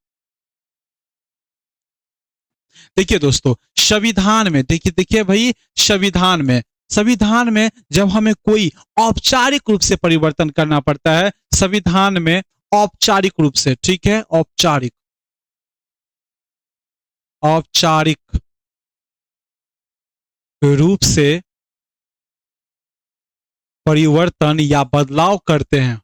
देखिए दोस्तों, संविधान में देखिए देखिए भाई, संविधान में जब हमें कोई औपचारिक रूप से परिवर्तन करना पड़ता है, संविधान में औपचारिक रूप से, ठीक है, औपचारिक, औपचारिक रूप से परिवर्तन या बदलाव करते हैं,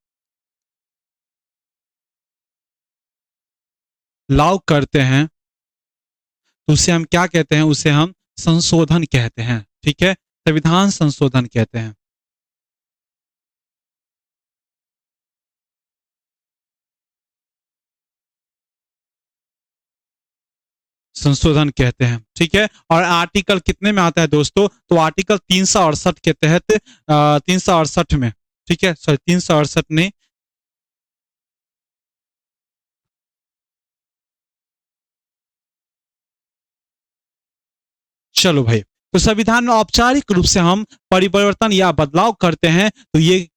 लाव करते हैं, तो उसे हम क्या कहते हैं? उसे हम संशोधन कहते हैं, ठीक है। संविधान संशोधन कहते हैं, संशोधन कहते हैं, ठीक है। और आर्टिकल कितने में आता है दोस्तों? तो आर्टिकल 368 के तहत, 368 में, ठीक है, सॉरी 368 ने, चलो भाई। तो संविधान में औपचारिक रूप से हम परिवर्तन या बदलाव करते हैं तो ये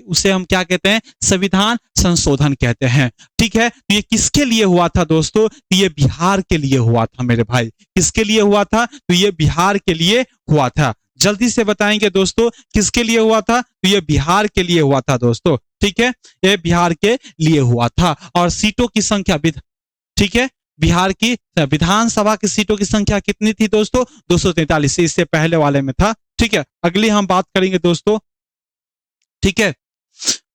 उसे हम क्या कहते हैं? संविधान संशोधन कहते हैं, ठीक है। तो ये किसके लिए हुआ था दोस्तों? तो ये बिहार के लिए हुआ था मेरे भाई। किसके लिए हुआ था? तो ये बिहार के लिए हुआ था। जल्दी से बताएंगे दोस्तों, किसके लिए हुआ था? तो ये बिहार के लिए हुआ था दोस्तों, ठीक है। ये बिहार के लिए हुआ था। और सीटों की संख्या, ठीक है, बिहार की विधानसभा की सीटों की संख्या कितनी थी दोस्तों? 243, इससे पहले वाले में था, ठीक है। अगली हम बात करेंगे दोस्तों, ठीक है।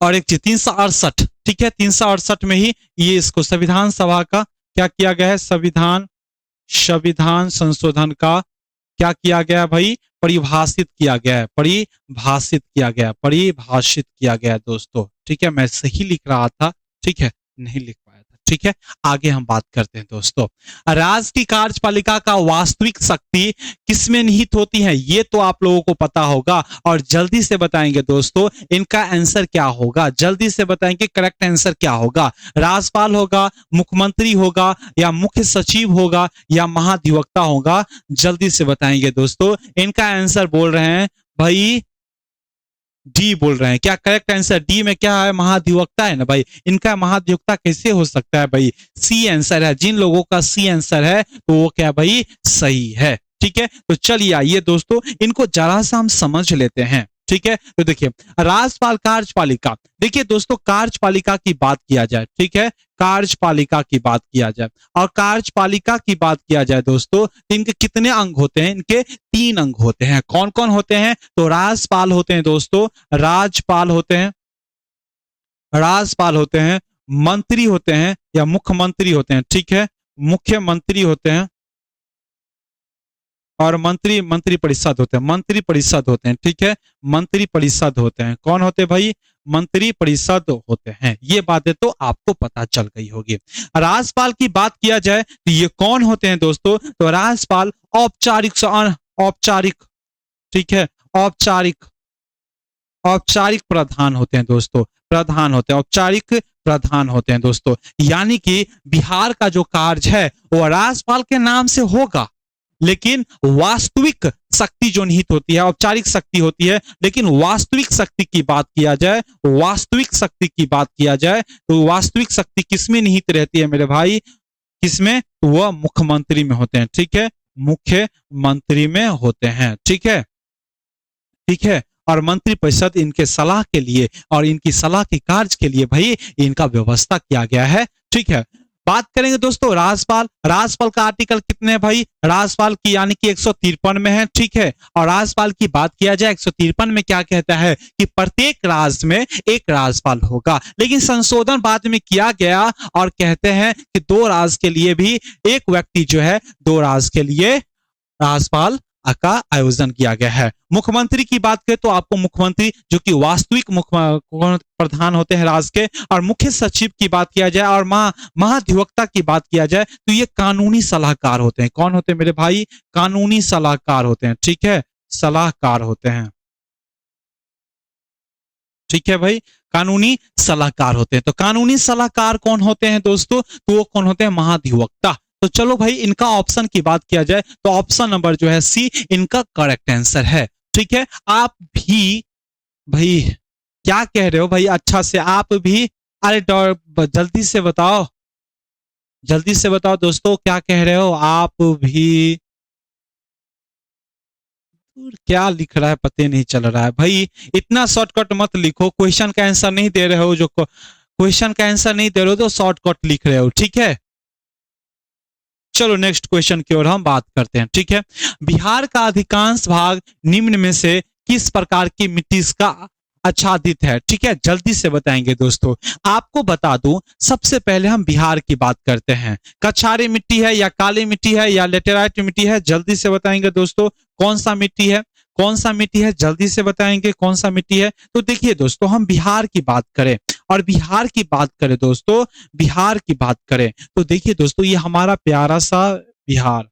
और एक चीज 368, ठीक है, 368 में ही ये इसको संविधान सभा का क्या किया गया है? संविधान संशोधन का क्या किया गया भाई? परिभाषित किया गया है, परिभाषित किया गया, परिभाषित किया गया दोस्तों, ठीक है। मैं सही लिख रहा था, ठीक है, नहीं लिख पाया था, ठीक है। आगे हम बात करते हैं दोस्तों, राज्य की कार्यपालिका का वास्तविक शक्ति किसमें निहित होती है? ये तो आप लोगों को पता होगा। और जल्दी से बताएंगे दोस्तों, इनका आंसर क्या होगा? जल्दी से बताएंगे करेक्ट आंसर क्या होगा? राज्यपाल होगा, मुख्यमंत्री होगा, या मुख्य सचिव होगा, या महाधिवक्ता होगा? जल्दी से बताएंगे दोस्तों। इनका आंसर बोल रहे हैं भाई, डी बोल रहे हैं। क्या करेक्ट आंसर डी में क्या है? महाधिवक्ता है ना भाई। इनका महाधिवक्ता कैसे हो सकता है भाई? सी आंसर है। जिन लोगों का सी आंसर है तो वो क्या भाई? सही है, ठीक है। तो चलिए आइए दोस्तों, इनको जरा सा हम समझ लेते हैं, ठीक है। तो देखिए, राज्यपाल, कार्यपालिका, देखिए दोस्तों, कार्यपालिका की बात किया जाए, ठीक है, कार्यपालिका की बात किया जाए, और कार्यपालिका की बात किया जाए दोस्तों, तो इनके कितने अंग होते हैं? इनके 3 अंग होते हैं। कौन कौन होते हैं? तो राज्यपाल होते हैं दोस्तों, राज्यपाल होते हैं, राज्यपाल होते हैं, मंत्री होते हैं या मुख्यमंत्री होते हैं, ठीक है, मुख्यमंत्री होते हैं और मंत्री परिषद होते हैं, मंत्री परिषद होते हैं, ठीक है, मंत्री परिषद होते हैं। कौन होते हैं भाई? मंत्री परिषद होते हैं। ये बातें तो आपको पता चल गई होगी। राज्यपाल की बात किया जाए तो ये कौन होते हैं दोस्तों? तो राज्यपाल औपचारिक से औपचारिक, ठीक है, औपचारिक औपचारिक प्रधान होते हैं दोस्तों, प्रधान होते हैं, औपचारिक प्रधान होते हैं दोस्तों। यानी कि बिहार का जो कार्य है वो राज्यपाल के नाम से होगा, लेकिन वास्तविक शक्ति जो निहित होती है, औपचारिक शक्ति होती है, लेकिन वास्तविक शक्ति की बात किया जाए, वास्तविक शक्ति की बात किया जाए तो वास्तविक शक्ति किसमें निहित रहती है मेरे भाई? किसमें? तो वह मुख्यमंत्री में होते हैं, ठीक है, मुख्यमंत्री में होते हैं, ठीक है, ठीक है। और मंत्रिपरिषद इनके सलाह के लिए और इनकी सलाह के कार्य के लिए भाई इनका व्यवस्था किया गया है, ठीक है। बात करेंगे दोस्तों राज्यपाल, राज्यपाल का आर्टिकल कितने है भाई? राज्यपाल की यानी कि 153 में है, ठीक है। और राज्यपाल की बात किया जाए 153 में क्या कहता है कि प्रत्येक राज्य में एक राज्यपाल होगा, लेकिन संशोधन बाद में किया गया और कहते हैं कि 2 राज्य के लिए भी एक व्यक्ति जो है 2 राज्य के लिए राज्यपाल का आयोजन किया गया है। मुख्यमंत्री की बात करें तो आपको मुख्यमंत्री जो कि वास्तविक मुख्य प्रधान होते हैं राज्य के, और मुख्य सचिव की बात किया जाए और महाधिवक्ता की बात किया जाए तो ये कानूनी सलाहकार होते हैं। कौन होते हैं मेरे भाई? कानूनी सलाहकार होते हैं, ठीक है, सलाहकार होते हैं, ठीक है भाई, कानूनी सलाहकार होते हैं। तो कानूनी सलाहकार कौन होते हैं दोस्तों? तो वो कौन होते हैं? महाधिवक्ता। तो चलो भाई इनका ऑप्शन की बात किया जाए तो ऑप्शन नंबर जो है सी इनका करेक्ट आंसर है, ठीक है। आप भी भाई क्या कह रहे हो भाई? अच्छा से आप भी, अरे जल्दी से बताओ, जल्दी से बताओ दोस्तों क्या कह रहे हो आप भी? क्या लिख रहा है पता नहीं चल रहा है भाई। इतना शॉर्टकट मत लिखो, क्वेश्चन का आंसर नहीं दे रहे हो, जो क्वेश्चन का आंसर नहीं दे रहे हो तो शॉर्टकट लिख रहे हो, ठीक है। चलो नेक्स्ट क्वेश्चन की ओर हम बात करते हैं, ठीक है। बिहार का अधिकांश भाग निम्न में से किस प्रकार की मिट्टी का आच्छादित है? ठीक है, जल्दी से बताएंगे दोस्तों। आपको बता दूं, सबसे पहले हम बिहार की बात करते हैं। कछारी मिट्टी है या काली मिट्टी है या लेटेराइट मिट्टी है? जल्दी से बताएंगे दोस्तों, कौन सा मिट्टी है? कौन सा मिट्टी है? जल्दी से बताएंगे कौन सा मिट्टी है। तो देखिए दोस्तों, हम बिहार की बात करें और बिहार की बात करें दोस्तों, बिहार की बात करें तो देखिए दोस्तों, ये हमारा प्यारा सा बिहार,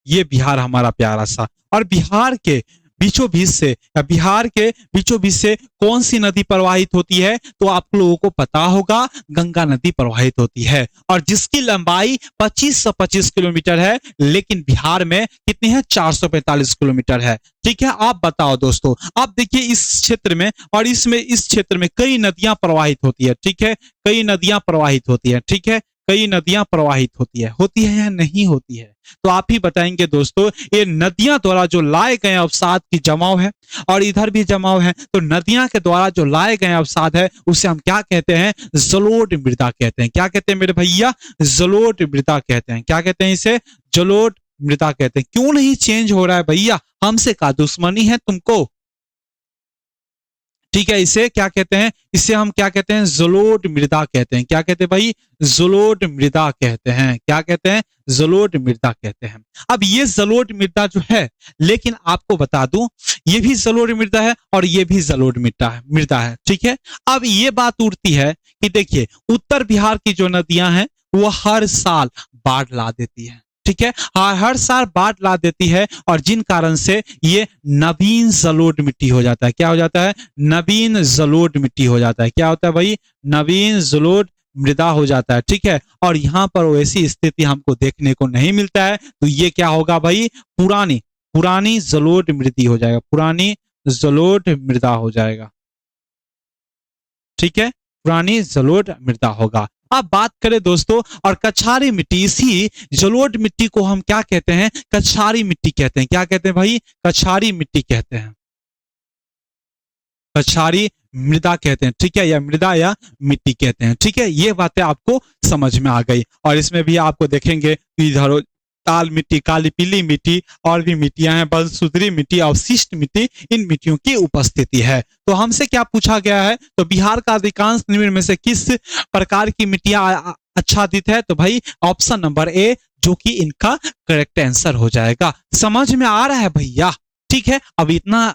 ये बिहार हमारा प्यारा सा, और बिहार के बीचों बीच से या बिहार के बीचों बीच से कौन सी नदी प्रवाहित होती है? तो आप लोगों को पता होगा, गंगा नदी प्रवाहित होती है, और जिसकी लंबाई 2525 किलोमीटर है, लेकिन बिहार में कितनी है? 445 किलोमीटर है, ठीक है। आप बताओ दोस्तों, आप देखिए इस क्षेत्र में और इसमें, इस क्षेत्र में कई नदियां प्रवाहित होती है, ठीक है, कई नदियां प्रवाहित होती है, ठीक है, कई नदियां प्रवाहित होती है या नहीं होती है? तो आप ही बताएंगे दोस्तों। ये नदियां द्वारा जो लाए गए अवसाद की जमाव है और इधर भी जमाव है, तो नदियां के द्वारा जो लाए गए अवसाद है उसे हम क्या कहते हैं? जलोढ़ मृदा कहते हैं। क्या कहते हैं मेरे भैया? जलोढ़ मृदा कहते हैं। क्या कहते हैं इसे? जलोढ़ मृदा कहते हैं। क्यों नहीं चेंज हो रहा है भैया? हमसे का दुश्मनी है तुमको? ठीक है, इसे क्या कहते हैं? इसे हम क्या कहते हैं? जलोढ़ मृदा कहते हैं। क्या कहते हैं भाई? जलोढ़ मृदा कहते हैं। क्या कहते हैं? जलोढ़ मृदा कहते हैं। अब ये जलोढ़ मृदा जो है, लेकिन आपको बता दूं, ये भी जलोढ़ मृदा है और ये भी जलोढ़ मृदा है, ठीक है। अब ये बात उठती है कि देखिए, उत्तर बिहार की जो नदियां हैं वो हर साल बाढ़ ला देती है, ठीक है, हर साल बाढ़ ला देती है, और जिन कारण से ये नवीन जलोढ़ मिट्टी हो जाता है। क्या हो जाता है? नवीन जलोढ़ मिट्टी हो जाता है। क्या होता है भाई? नवीन जलोढ़ मृदा हो जाता है, ठीक है। और यहाँ पर वैसी स्थिति हमको देखने को नहीं मिलता है, तो ये क्या होगा भाई? पुरानी पुरानी जलोढ़ मृदा हो जाएगा, पुरानी जलोढ़ मृदा हो जाएगा, ठीक है, पुरानी जलोढ़ मृदा होगा। अब बात करें दोस्तों, और कछारी मिट्टी, इसी जलोढ़ मिट्टी को हम क्या कहते हैं? कछारी मिट्टी कहते हैं। क्या कहते हैं भाई? कछारी मिट्टी कहते हैं, कछारी मृदा कहते हैं, ठीक है, या मृदा या मिट्टी कहते हैं, ठीक है। ये बातें आपको समझ में आ गई, और इसमें भी आपको देखेंगे इधर लाल मिट्टी, काली पीली मिट्टी और भी मिट्टियां हैं, बलसूत्री मिट्टी, अवशिष्ट मिट्टी, इन मिट्टियों की उपस्थिति है। तो हमसे क्या पूछा गया है, तो बिहार का अधिकांश निम्न में से किस प्रकार की मिट्टियां आच्छादित है, तो भाई ऑप्शन नंबर ए जो कि इनका करेक्ट आंसर हो जाएगा। समझ में आ रहा है भैया? ठीक है, अब इतना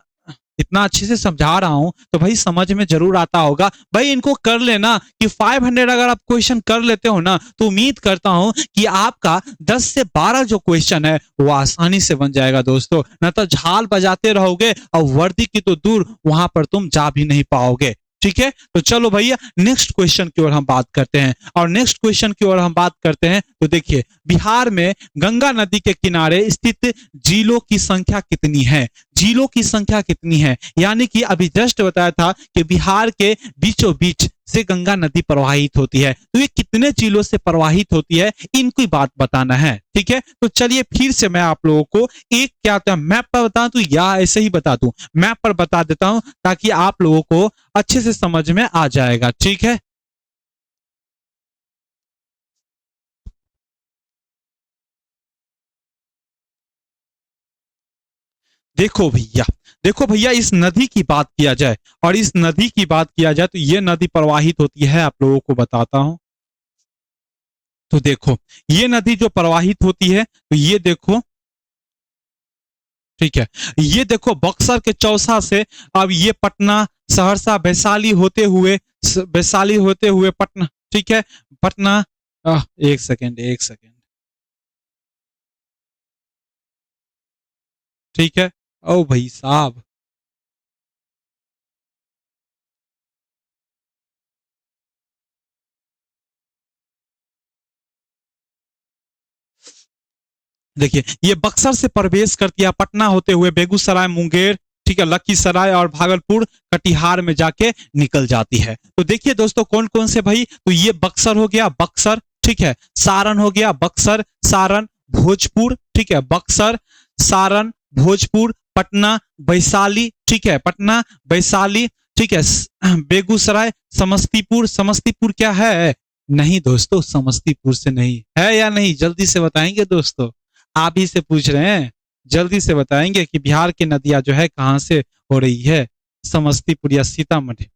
इतना अच्छे से समझा रहा हूं तो भाई समझ में जरूर आता होगा। भाई इनको कर लेना कि 500 अगर आप क्वेश्चन कर लेते हो ना, तो उम्मीद करता हूं कि आपका 10 से 12 जो क्वेश्चन है वो आसानी से बन जाएगा दोस्तों। न तो झाल बजाते रहोगे और वर्दी की तो दूर वहां पर तुम जा भी नहीं पाओगे। ठीक है, तो चलो भैया नेक्स्ट क्वेश्चन की ओर हम बात करते हैं। और नेक्स्ट क्वेश्चन की ओर हम बात करते हैं तो देखिए, बिहार में गंगा नदी के किनारे स्थित झीलों की संख्या कितनी है? झीलों की संख्या कितनी है? यानी कि अभी जस्ट बताया था कि बिहार के बीचों बीच से गंगा नदी प्रवाहित होती है, तो ये कितने जिलों से प्रवाहित होती है, इनकी बात बताना है। ठीक है, तो चलिए फिर से मैं आप लोगों को एक क्या होता है मैप पर बता दूं या ऐसे ही बता दूं, मैप पर बता देता हूं ताकि आप लोगों को अच्छे से समझ में आ जाएगा। ठीक है, देखो भैया, देखो भैया, इस नदी की बात किया जाए और इस नदी की बात किया जाए तो ये नदी प्रवाहित होती है, आप लोगों को बताता हूं। तो देखो, ये नदी जो प्रवाहित होती है तो ये देखो, ठीक है, ये देखो बक्सर के चौसा से अब ये पटना, सहरसा, वैशाली होते हुए, वैशाली होते हुए पटना, ठीक है, पटना, एक सेकेंड, एक सेकेंड, ठीक है, ओ भाई साहब, देखिए ये बक्सर से प्रवेश करती है, पटना होते हुए बेगूसराय, मुंगेर, ठीक है, लखीसराय और भागलपुर, कटिहार में जाके निकल जाती है। तो देखिए दोस्तों कौन कौन से भाई, तो ये बक्सर हो गया, बक्सर, ठीक है, सारण हो गया, बक्सर, सारण, भोजपुर, ठीक है, बक्सर, सारण, भोजपुर, पटना, वैशाली, ठीक है, पटना, वैशाली, ठीक है, बेगूसराय, समस्तीपुर, समस्तीपुर क्या है? नहीं दोस्तों, समस्तीपुर से नहीं है, या नहीं जल्दी से बताएंगे दोस्तों, आप ही से पूछ रहे हैं, जल्दी से बताएंगे कि बिहार की नदियां जो है कहां से हो रही है, समस्तीपुर या सीतामढ़ी?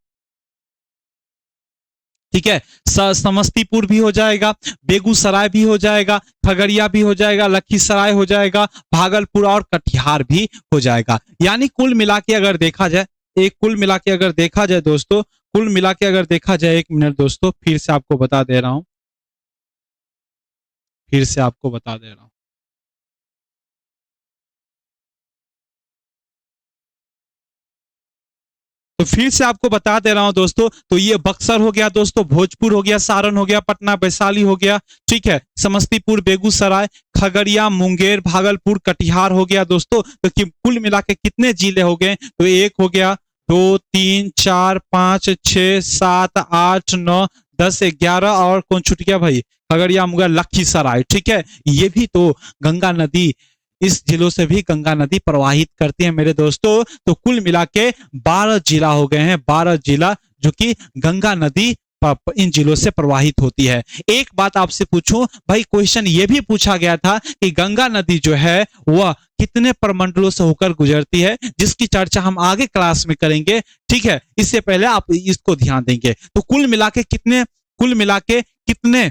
ठीक है, समस्तीपुर भी हो जाएगा, बेगूसराय भी हो जाएगा, खगड़िया भी हो जाएगा, लखीसराय हो जाएगा, भागलपुर और कटिहार भी हो जाएगा। यानी कुल मिला के अगर देखा जाए, एक कुल मिला के अगर देखा जाए दोस्तों, कुल मिला के अगर देखा जाए, एक मिनट दोस्तों फिर से आपको बता दे रहा हूं, फिर से आपको बता दे रहा हूं। तो फिर से आपको बता दे रहा हूं दोस्तों, तो ये बक्सर हो गया दोस्तों, भोजपुर हो गया, सारण हो गया, पटना, वैशाली हो गया, ठीक है, समस्तीपुर, बेगूसराय, खगड़िया, मुंगेर, भागलपुर, कटिहार हो गया दोस्तों। तो कुल मिला के कितने जिले हो गए, तो एक हो गया, दो, तीन, चार, पांच, छह, सात, आठ, 9, 10, 11 और कौन छूट गया भाई, खगड़िया, मुंगेर, लखीसराय, ठीक है, ये भी तो गंगा नदी, इस जिलों से भी गंगा नदी प्रवाहित करती है मेरे दोस्तों। तो कुल मिला के 12 जिला हो गए हैं, 12 जिला जो कि गंगा नदी इन जिलों से प्रवाहित होती है। एक बात आपसे पूछूं भाई, क्वेश्चन ये भी पूछा गया था कि गंगा नदी जो है वह कितने प्रमंडलों से होकर गुजरती है, जिसकी चर्चा हम आगे क्लास में करेंगे। ठीक है, इससे पहले आप इसको ध्यान देंगे। तो कुल मिला के कितने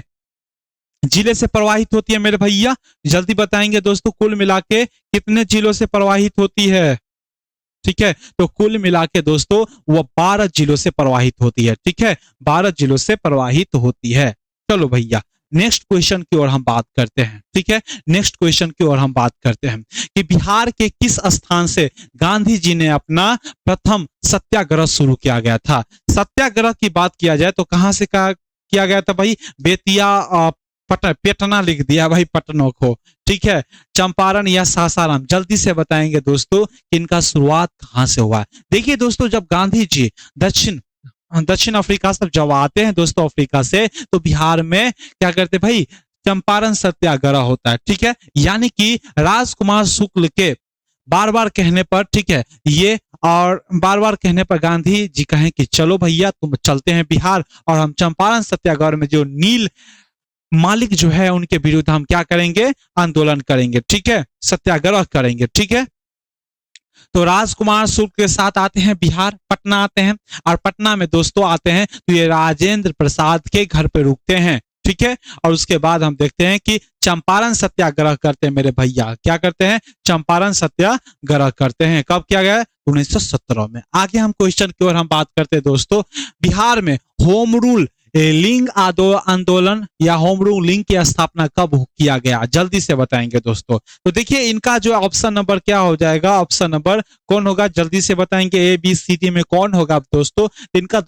जिले से प्रवाहित होती है मेरे भैया, जल्दी बताएंगे दोस्तों, कुल मिला के कितने जिलों से प्रवाहित होती है? ठीक है, तो कुल मिला के दोस्तों वो 12 जिलों से प्रवाहित होती है। ठीक है, 12 जिलों से प्रवाहित होती है। चलो भैया नेक्स्ट क्वेश्चन की ओर हम बात करते हैं। ठीक है, नेक्स्ट क्वेश्चन की ओर हम बात करते हैं कि बिहार के किस स्थान से गांधी जी ने अपना प्रथम सत्याग्रह शुरू किया गया था? सत्याग्रह की बात किया जाए तो कहां से किया गया था भाई? बेतिया, पटना लिख दिया भाई, पटनों को। ठीक है, चंपारण या सासाराम, जल्दी से बताएंगे दोस्तों कि इनका शुरुआत कहां से हुआ है। देखिए दोस्तों, जब गांधी जी दक्षिण अफ्रीका से जब आते हैं दोस्तों, अफ्रीका से, तो बिहार में क्या करते भाई? चंपारण सत्याग्रह होता है। ठीक है, यानी कि राजकुमार शुक्ल के बार बार कहने पर, ठीक है, ये और बार बार कहने पर गांधी जी कहें कि चलो भैया तुम चलते हैं बिहार और हम चंपारण सत्याग्रह में जो नील मालिक जो है उनके विरुद्ध हम क्या करेंगे, आंदोलन करेंगे, ठीक है, सत्याग्रह करेंगे, ठीक है। तो राजकुमार शुक्ल के साथ आते हैं बिहार, पटना आते हैं, और पटना में दोस्तों आते हैं तो ये राजेंद्र प्रसाद के घर पे रुकते हैं, ठीक है। और उसके बाद हम देखते हैं कि चंपारण सत्याग्रह करते हैं मेरे भैया, क्या करते हैं, चंपारण सत्याग्रह करते हैं, कब किया गया, 1917 में। आगे हम क्वेश्चन की ओर हम बात करते हैं दोस्तों, बिहार में होम रूल लिंग आंदोलन या होम रूल लिंग की स्थापना कब किया गया, जल्दी से बताएंगे दोस्तों। तो देखिए इनका जो ऑप्शन नंबर क्या हो जाएगा, ऑप्शन नंबर कौन होगा, जल्दी से बताएंगे, ए बी सी डी में कौन होगा दोस्तों। इनका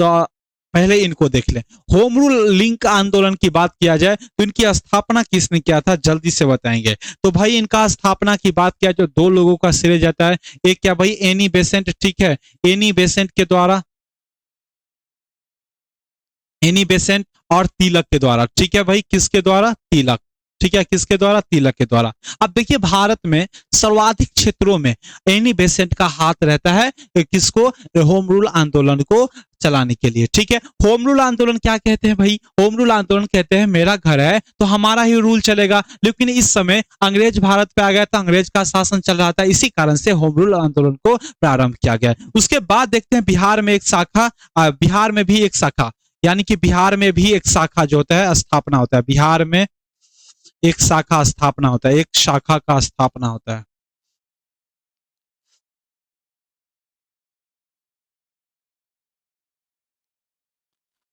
पहले इनको देख लें। होम रूल लिंग आंदोलन की बात किया जाए तो इनकी स्थापना किसने किया था, जल्दी से बताएंगे। तो भाई इनका स्थापना की बात किया जो दो लोगों का श्रेय जाता है, एक क्या भाई, एनी बेसेंट, ठीक है, एनी बेसेंट के द्वारा, एनी बेसेंट और तिलक के द्वारा, ठीक है भाई, किसके द्वारा, तिलक, ठीक है, किसके द्वारा, तिलक के द्वारा। अब देखिए भारत में सर्वाधिक क्षेत्रों में एनी बेसेंट का हाथ रहता है किसको, होम रूल आंदोलन को चलाने के लिए, ठीक है। होम रूल आंदोलन क्या कहते हैं भाई, होम रूल आंदोलन कहते हैं मेरा घर है तो हमारा ही रूल चलेगा, लेकिन इस समय अंग्रेज भारत पे आ गया था, अंग्रेज का शासन चल रहा था, इसी कारण से होम रूल आंदोलन को प्रारंभ किया गया। उसके बाद देखते हैं बिहार में एक शाखा, बिहार में भी एक शाखा, यानी कि बिहार में भी एक शाखा जो होता है स्थापना होता है, बिहार में एक शाखा स्थापना होता है, एक शाखा का स्थापना होता है,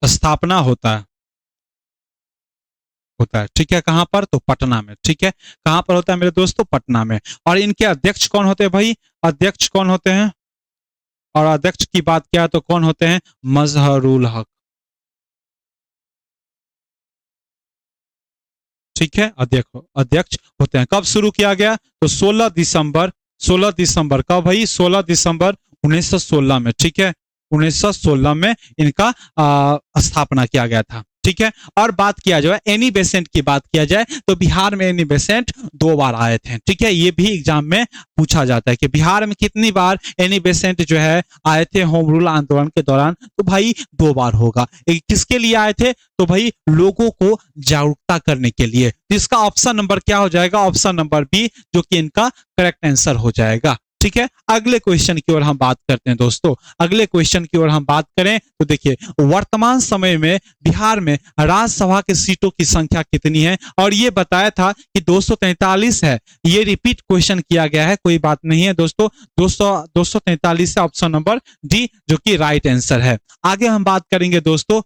स्थापना होता है, ठीक है, कहां पर, तो पटना में, ठीक है, कहां पर होता है मेरे दोस्तों, पटना में। और इनके अध्यक्ष कौन होते हैं भाई, अध्यक्ष कौन होते हैं, और अध्यक्ष की बात किया तो कौन होते हैं, मजहरुल हक, ठीक है, अध्यक्ष अध्यक्ष होते हैं। कब शुरू किया गया, तो 16 दिसंबर, 16 दिसंबर कब भाई, 16 दिसंबर 1916 में, ठीक है, 1916 में इनका स्थापना किया गया था, ठीक है। और बात किया जाए एनी बेसेंट की बात किया जाए तो बिहार में एनी बेसेंट 2 बार आए थे, ठीक है, ये भी एग्जाम में पूछा जाता है कि बिहार में कितनी बार एनी बेसेंट जो है आए थे होम रूल आंदोलन के दौरान, तो भाई 2 बार होगा। किसके लिए आए थे, तो भाई लोगों को जागरूकता करने के लिए। तो इसका ऑप्शन नंबर क्या हो जाएगा, ऑप्शन नंबर बी, जो कि इनका करेक्ट आंसर हो जाएगा, ठीक है। अगले क्वेश्चन की ओर हम बात करते हैं दोस्तों, अगले क्वेश्चन की ओर हम बात करें तो देखिए वर्तमान समय में बिहार में राज्यसभा की सीटों की संख्या कितनी है, और ये बताया था कि 243 है, ये रिपीट क्वेश्चन किया गया है, कोई बात नहीं है दोस्तों, 243 है, ऑप्शन नंबर डी जो कि राइट आंसर है। आगे हम बात करेंगे दोस्तों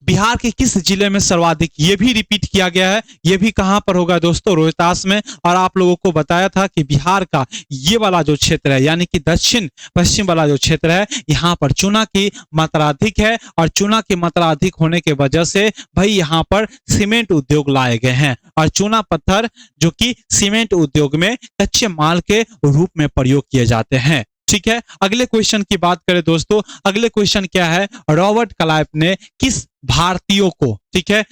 बिहार के किस जिले में सर्वाधिक, ये भी रिपीट किया गया है, ये भी कहां पर होगा दोस्तों, रोहतास में। और आप लोगों को बताया था कि बिहार का ये वाला जो क्षेत्र है, यानी कि दक्षिण पश्चिम वाला जो क्षेत्र है, यहाँ पर चूना की मात्रा अधिक है, और चूना की मात्रा अधिक होने के वजह से भाई यहाँ पर सीमेंट उद्योग लाए गए हैं, और चूना पत्थर जो कि सीमेंट उद्योग में कच्चे माल के रूप में प्रयोग किए जाते हैं, ठीक है। अगले क्वेश्चन की बात करें दोस्तों, अगले क्वेश्चन क्या है, रॉबर्ट क्लाइव ने किस भारतीयों को, ठीक है,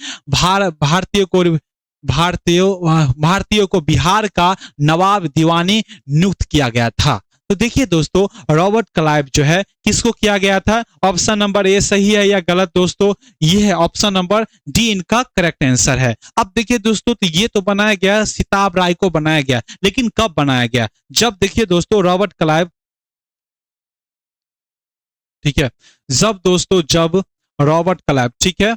भारतीयों को बिहार का नवाब दीवानी नियुक्त किया गया था। तो देखिए दोस्तों रॉबर्ट क्लाइव जो है किसको किया गया था, ऑप्शन नंबर ए सही है या गलत दोस्तों, ये है ऑप्शन नंबर डी इनका करेक्ट आंसर है। अब देखिए दोस्तों तो ये तो बनाया गया, सिताब राय को बनाया गया, लेकिन कब बनाया गया, जब देखिए दोस्तों रॉबर्ट क्लाइव, ठीक है, जब रॉबर्ट क्लाइव, ठीक है,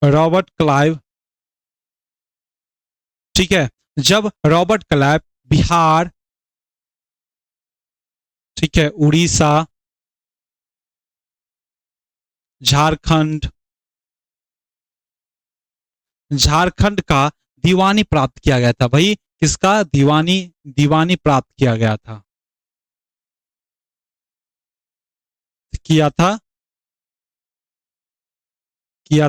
रॉबर्ट क्लाइव, ठीक है, जब रॉबर्ट क्लाइव बिहार, ठीक है, उड़ीसा, झारखंड, झारखंड का दीवानी प्राप्त किया गया था भाई, किसका दीवानी प्राप्त किया गया था, किया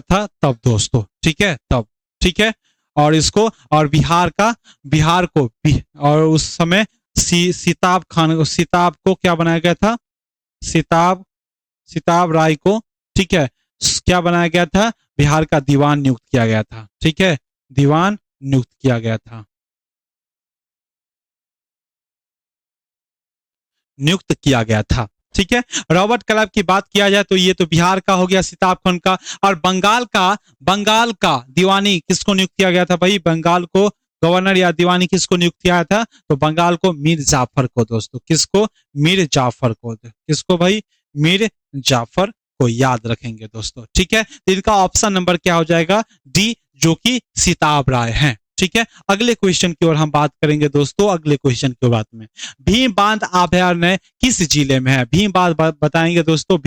था तब दोस्तों, ठीक है, तब, ठीक है। और इसको और बिहार को और उस समय सिताब को क्या बनाया गया था, सिताब राय को, ठीक है, क्या बनाया गया था, बिहार का दीवान नियुक्त किया गया था, ठीक है, दीवान नियुक्त किया गया था, नियुक्त किया गया था, ठीक है। रॉबर्ट क्लाइव की बात किया जाए तो ये तो बिहार का हो गया, सीताबखंड का। और बंगाल का दीवानी किसको नियुक्त किया गया था भाई? बंगाल को गवर्नर या दीवानी किसको नियुक्त किया था? तो बंगाल को मीर जाफर को दोस्तों। किसको? मीर जाफर को। किसको भाई? मीर जाफर को याद रखेंगे दोस्तों, ठीक है। तो इनका ऑप्शन नंबर क्या हो जाएगा? डी, जो कि सीताब राय हैं, ठीक है। अगले क्वेश्चन की ओर हम बात करेंगे दोस्तों। अगले क्वेश्चन के बाद में भीम बांध अभयारण्य किस जिले में है? भीम बांध बताएंगे दोस्तों।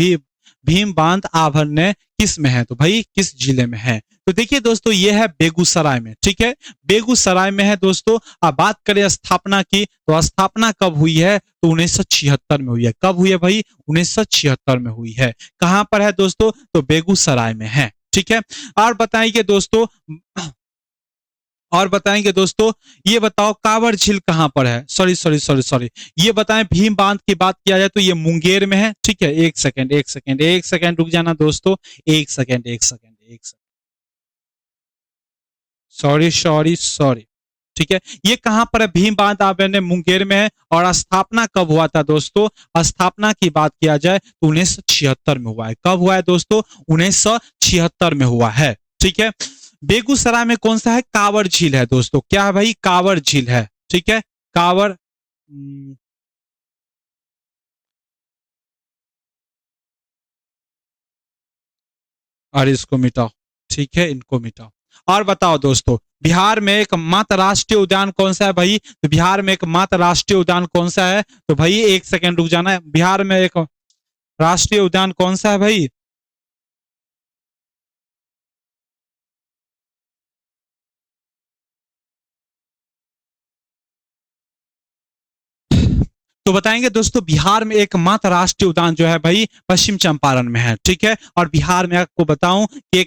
भीम बांध अभयारण्य किस में है? तो भाई किस जिले में है? तो देखिए दोस्तों, ये है बेगूसराय में, ठीक है। बेगूसराय में है दोस्तों। अब बात करें स्थापना की, तो स्थापना कब हुई है? तो 1976 में हुई है। कब हुई है भाई? 1976 में हुई है। कहां पर है दोस्तों? तो बेगूसराय में है, ठीक है। और बताएंगे दोस्तों, ये बताओ कांवर झील कहां पर है? सॉरी, ये बताएं। भीम बांध की बात किया जाए तो ये मुंगेर में है, ठीक है। एक सेकंड रुक जाना दोस्तों। एक सेकंड। सॉरी, ठीक है। ये कहां पर है? भीम बांध अभयारण्य मुंगेर में है। और स्थापना कब हुआ था दोस्तों? स्थापना की बात किया जाए तो 1976 में हुआ है। कब हुआ है दोस्तों? 1976 में हुआ है, ठीक है। बेगूसराय में कौन सा है? कांवर झील है दोस्तों। क्या है भाई? कांवर झील है, ठीक है। कांवर और इसको मिटाओ, ठीक है, इनको मिटाओ। और बताओ दोस्तों, बिहार में एक मात्र राष्ट्रीय उद्यान कौन सा है भाई? तो बिहार में एक मात्र राष्ट्रीय उद्यान कौन सा है? तो भाई एक सेकंड रुक जाना है। बिहार में एक राष्ट्रीय उद्यान कौन सा है भाई? तो बताएंगे दोस्तों, बिहार में एकमात्र राष्ट्रीय उद्यान जो है भाई पश्चिम चंपारण में है, ठीक है। और बिहार में आपको बताऊं कि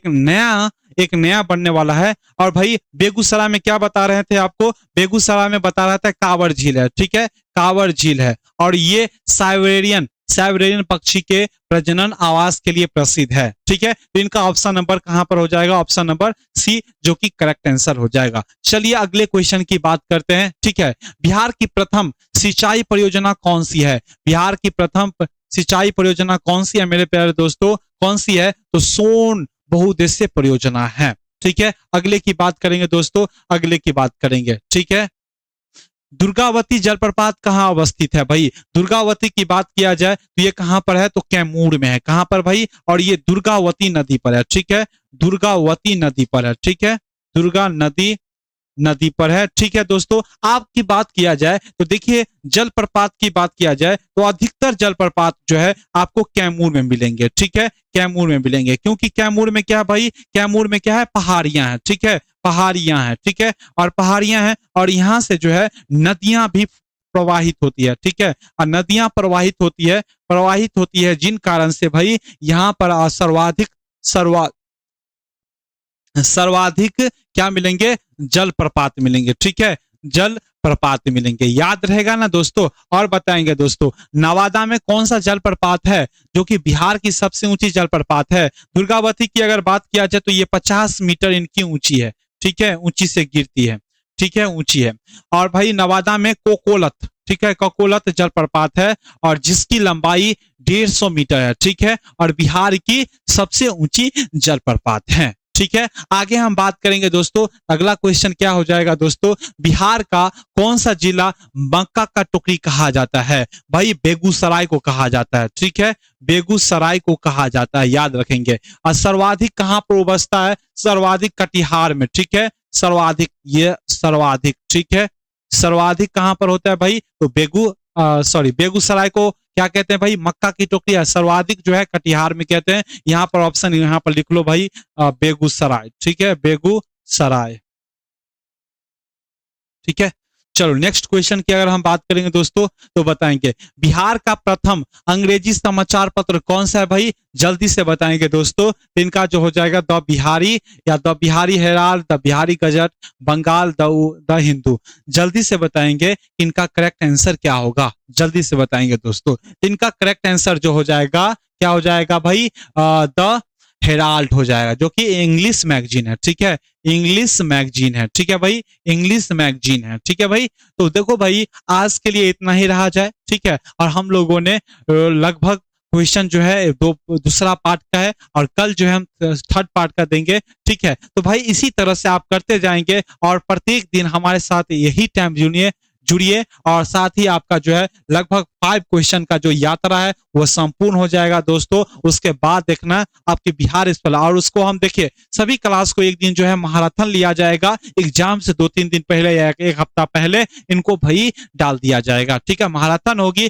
एक नया बनने वाला है। और भाई बेगूसराय में क्या बता रहे थे आपको? बेगूसराय में बता रहा था कांवर झील है, ठीक है। कांवर झील है। और ये साइबेरियन पक्षी के प्रजनन आवास के लिए प्रसिद्ध है, ठीक है। तो इनका ऑप्शन नंबर कहां पर हो जाएगा? ऑप्शन नंबर सी, जो कि करेक्ट आंसर हो जाएगा। चलिए अगले क्वेश्चन की बात करते हैं, ठीक है। बिहार की प्रथम सिंचाई परियोजना कौन सी है? बिहार की प्रथम सिंचाई परियोजना कौन सी है मेरे प्यारे दोस्तों? कौन सी है? तो सोन बहुउद्देश्य परियोजना है, ठीक है। अगले की बात करेंगे दोस्तों, अगले की बात करेंगे, ठीक है। दुर्गावती जलप्रपात कहाँ अवस्थित है भाई? दुर्गावती की बात किया जाए तो ये कहां पर है? तो कैमूर में है। कहां पर भाई? और ये दुर्गावती नदी पर है, ठीक है। दुर्गावती नदी पर है, ठीक है। दुर्गा नदी पर है, ठीक है दोस्तों। आपकी बात किया जाए तो देखिए, जलप्रपात की बात किया जाए तो अधिकतर जलप्रपात जो है आपको कैमूर में मिलेंगे, ठीक है। कैमूर में मिलेंगे, क्योंकि कैमूर में क्या है भाई? कैमूर में क्या है? पहाड़ियां हैं, ठीक है। पहाड़ियां हैं, ठीक है। और पहाड़ियां हैं, और यहाँ से जो है नदियां भी प्रवाहित होती है, ठीक है। और नदियां प्रवाहित होती है जिन कारण से भाई यहाँ पर सर्वाधिक क्या मिलेंगे? जलप्रपात मिलेंगे, ठीक है। जलप्रपात मिलेंगे, याद रहेगा ना दोस्तों। और बताएंगे दोस्तों, नवादा में कौन सा जलप्रपात है जो कि बिहार की सबसे ऊंची जलप्रपात है? दुर्गावती की अगर बात किया जाए तो ये 50 मीटर इनकी ऊंची है, ठीक है। ऊंची से गिरती है, ठीक है, ऊंची है। और भाई नवादा में कोकोलत, ठीक है, कोकोलत जलप्रपात है, और जिसकी लंबाई 150 मीटर है, ठीक है। और बिहार की सबसे ऊंची जलप्रपात है, ठीक है। आगे हम बात करेंगे दोस्तों। अगला क्वेश्चन क्या हो जाएगा दोस्तों? बिहार का कौन सा जिला मक्का का टुकड़ी कहा जाता है? भाई बेगूसराय को कहा जाता है, ठीक है। बेगूसराय को कहा जाता है, याद रखेंगे। और सर्वाधिक कहां पर बसता है? सर्वाधिक कटिहार में, ठीक है। सर्वाधिक, ठीक है। सर्वाधिक कहां पर होता है भाई? तो बेगूसराय को क्या कहते हैं भाई? मक्का की टोकरी है। सर्वाधिक जो है कटिहार में कहते हैं। यहाँ पर ऑप्शन यहाँ पर लिख लो भाई, बेगूसराय, ठीक है। बेगूसराय, ठीक है। चलो नेक्स्ट क्वेश्चन की अगर हम बात करेंगे दोस्तों तो बताएंगे, बिहार का प्रथम अंग्रेजी समाचार पत्र कौन सा है भाई? जल्दी से बताएंगे दोस्तों। तो इनका जो हो जाएगा द बिहारी, या the Bihari herald, the Bihari gazette, Bengal the Hindu. जल्दी से बताएंगे इनका करेक्ट आंसर क्या होगा? जल्दी से बताएंगे दोस्तों। इनका करेक्ट आंसर जो हो जाएगा, क्या हो जाएगा भाई? द हेराल्ड हो जाएगा, जो कि इंग्लिश मैगजीन है। ठीक है, इंग्लिश मैगजीन है। ठीक है भाई, इंग्लिश मैगजीन है। ठीक है भाई, तो देखो भाई आज के लिए इतना ही रहा जाए। ठीक है, और हम लोगों ने लगभग क्वेश्चन जो है दूसरा पार्ट का है, और कल जो है हम थर्ड पार्ट का देंगे। ठीक है, तो भाई इसी तरह से आप करते जाएंगे, और प्रत्येक दिन हमारे साथ यही टाइम जुड़िए, और साथ ही आपका जो है लगभग 5 क्वेश्चन का जो यात्रा है वो संपूर्ण हो जाएगा दोस्तों। उसके बाद देखना आपके बिहार इस पर, और उसको हम देखिए सभी क्लास को एक दिन जो है मैराथन लिया जाएगा, एग्जाम से 2-3 दिन पहले या एक हफ्ता पहले इनको भाई डाल दिया जाएगा। ठीक है, मैराथन होगी,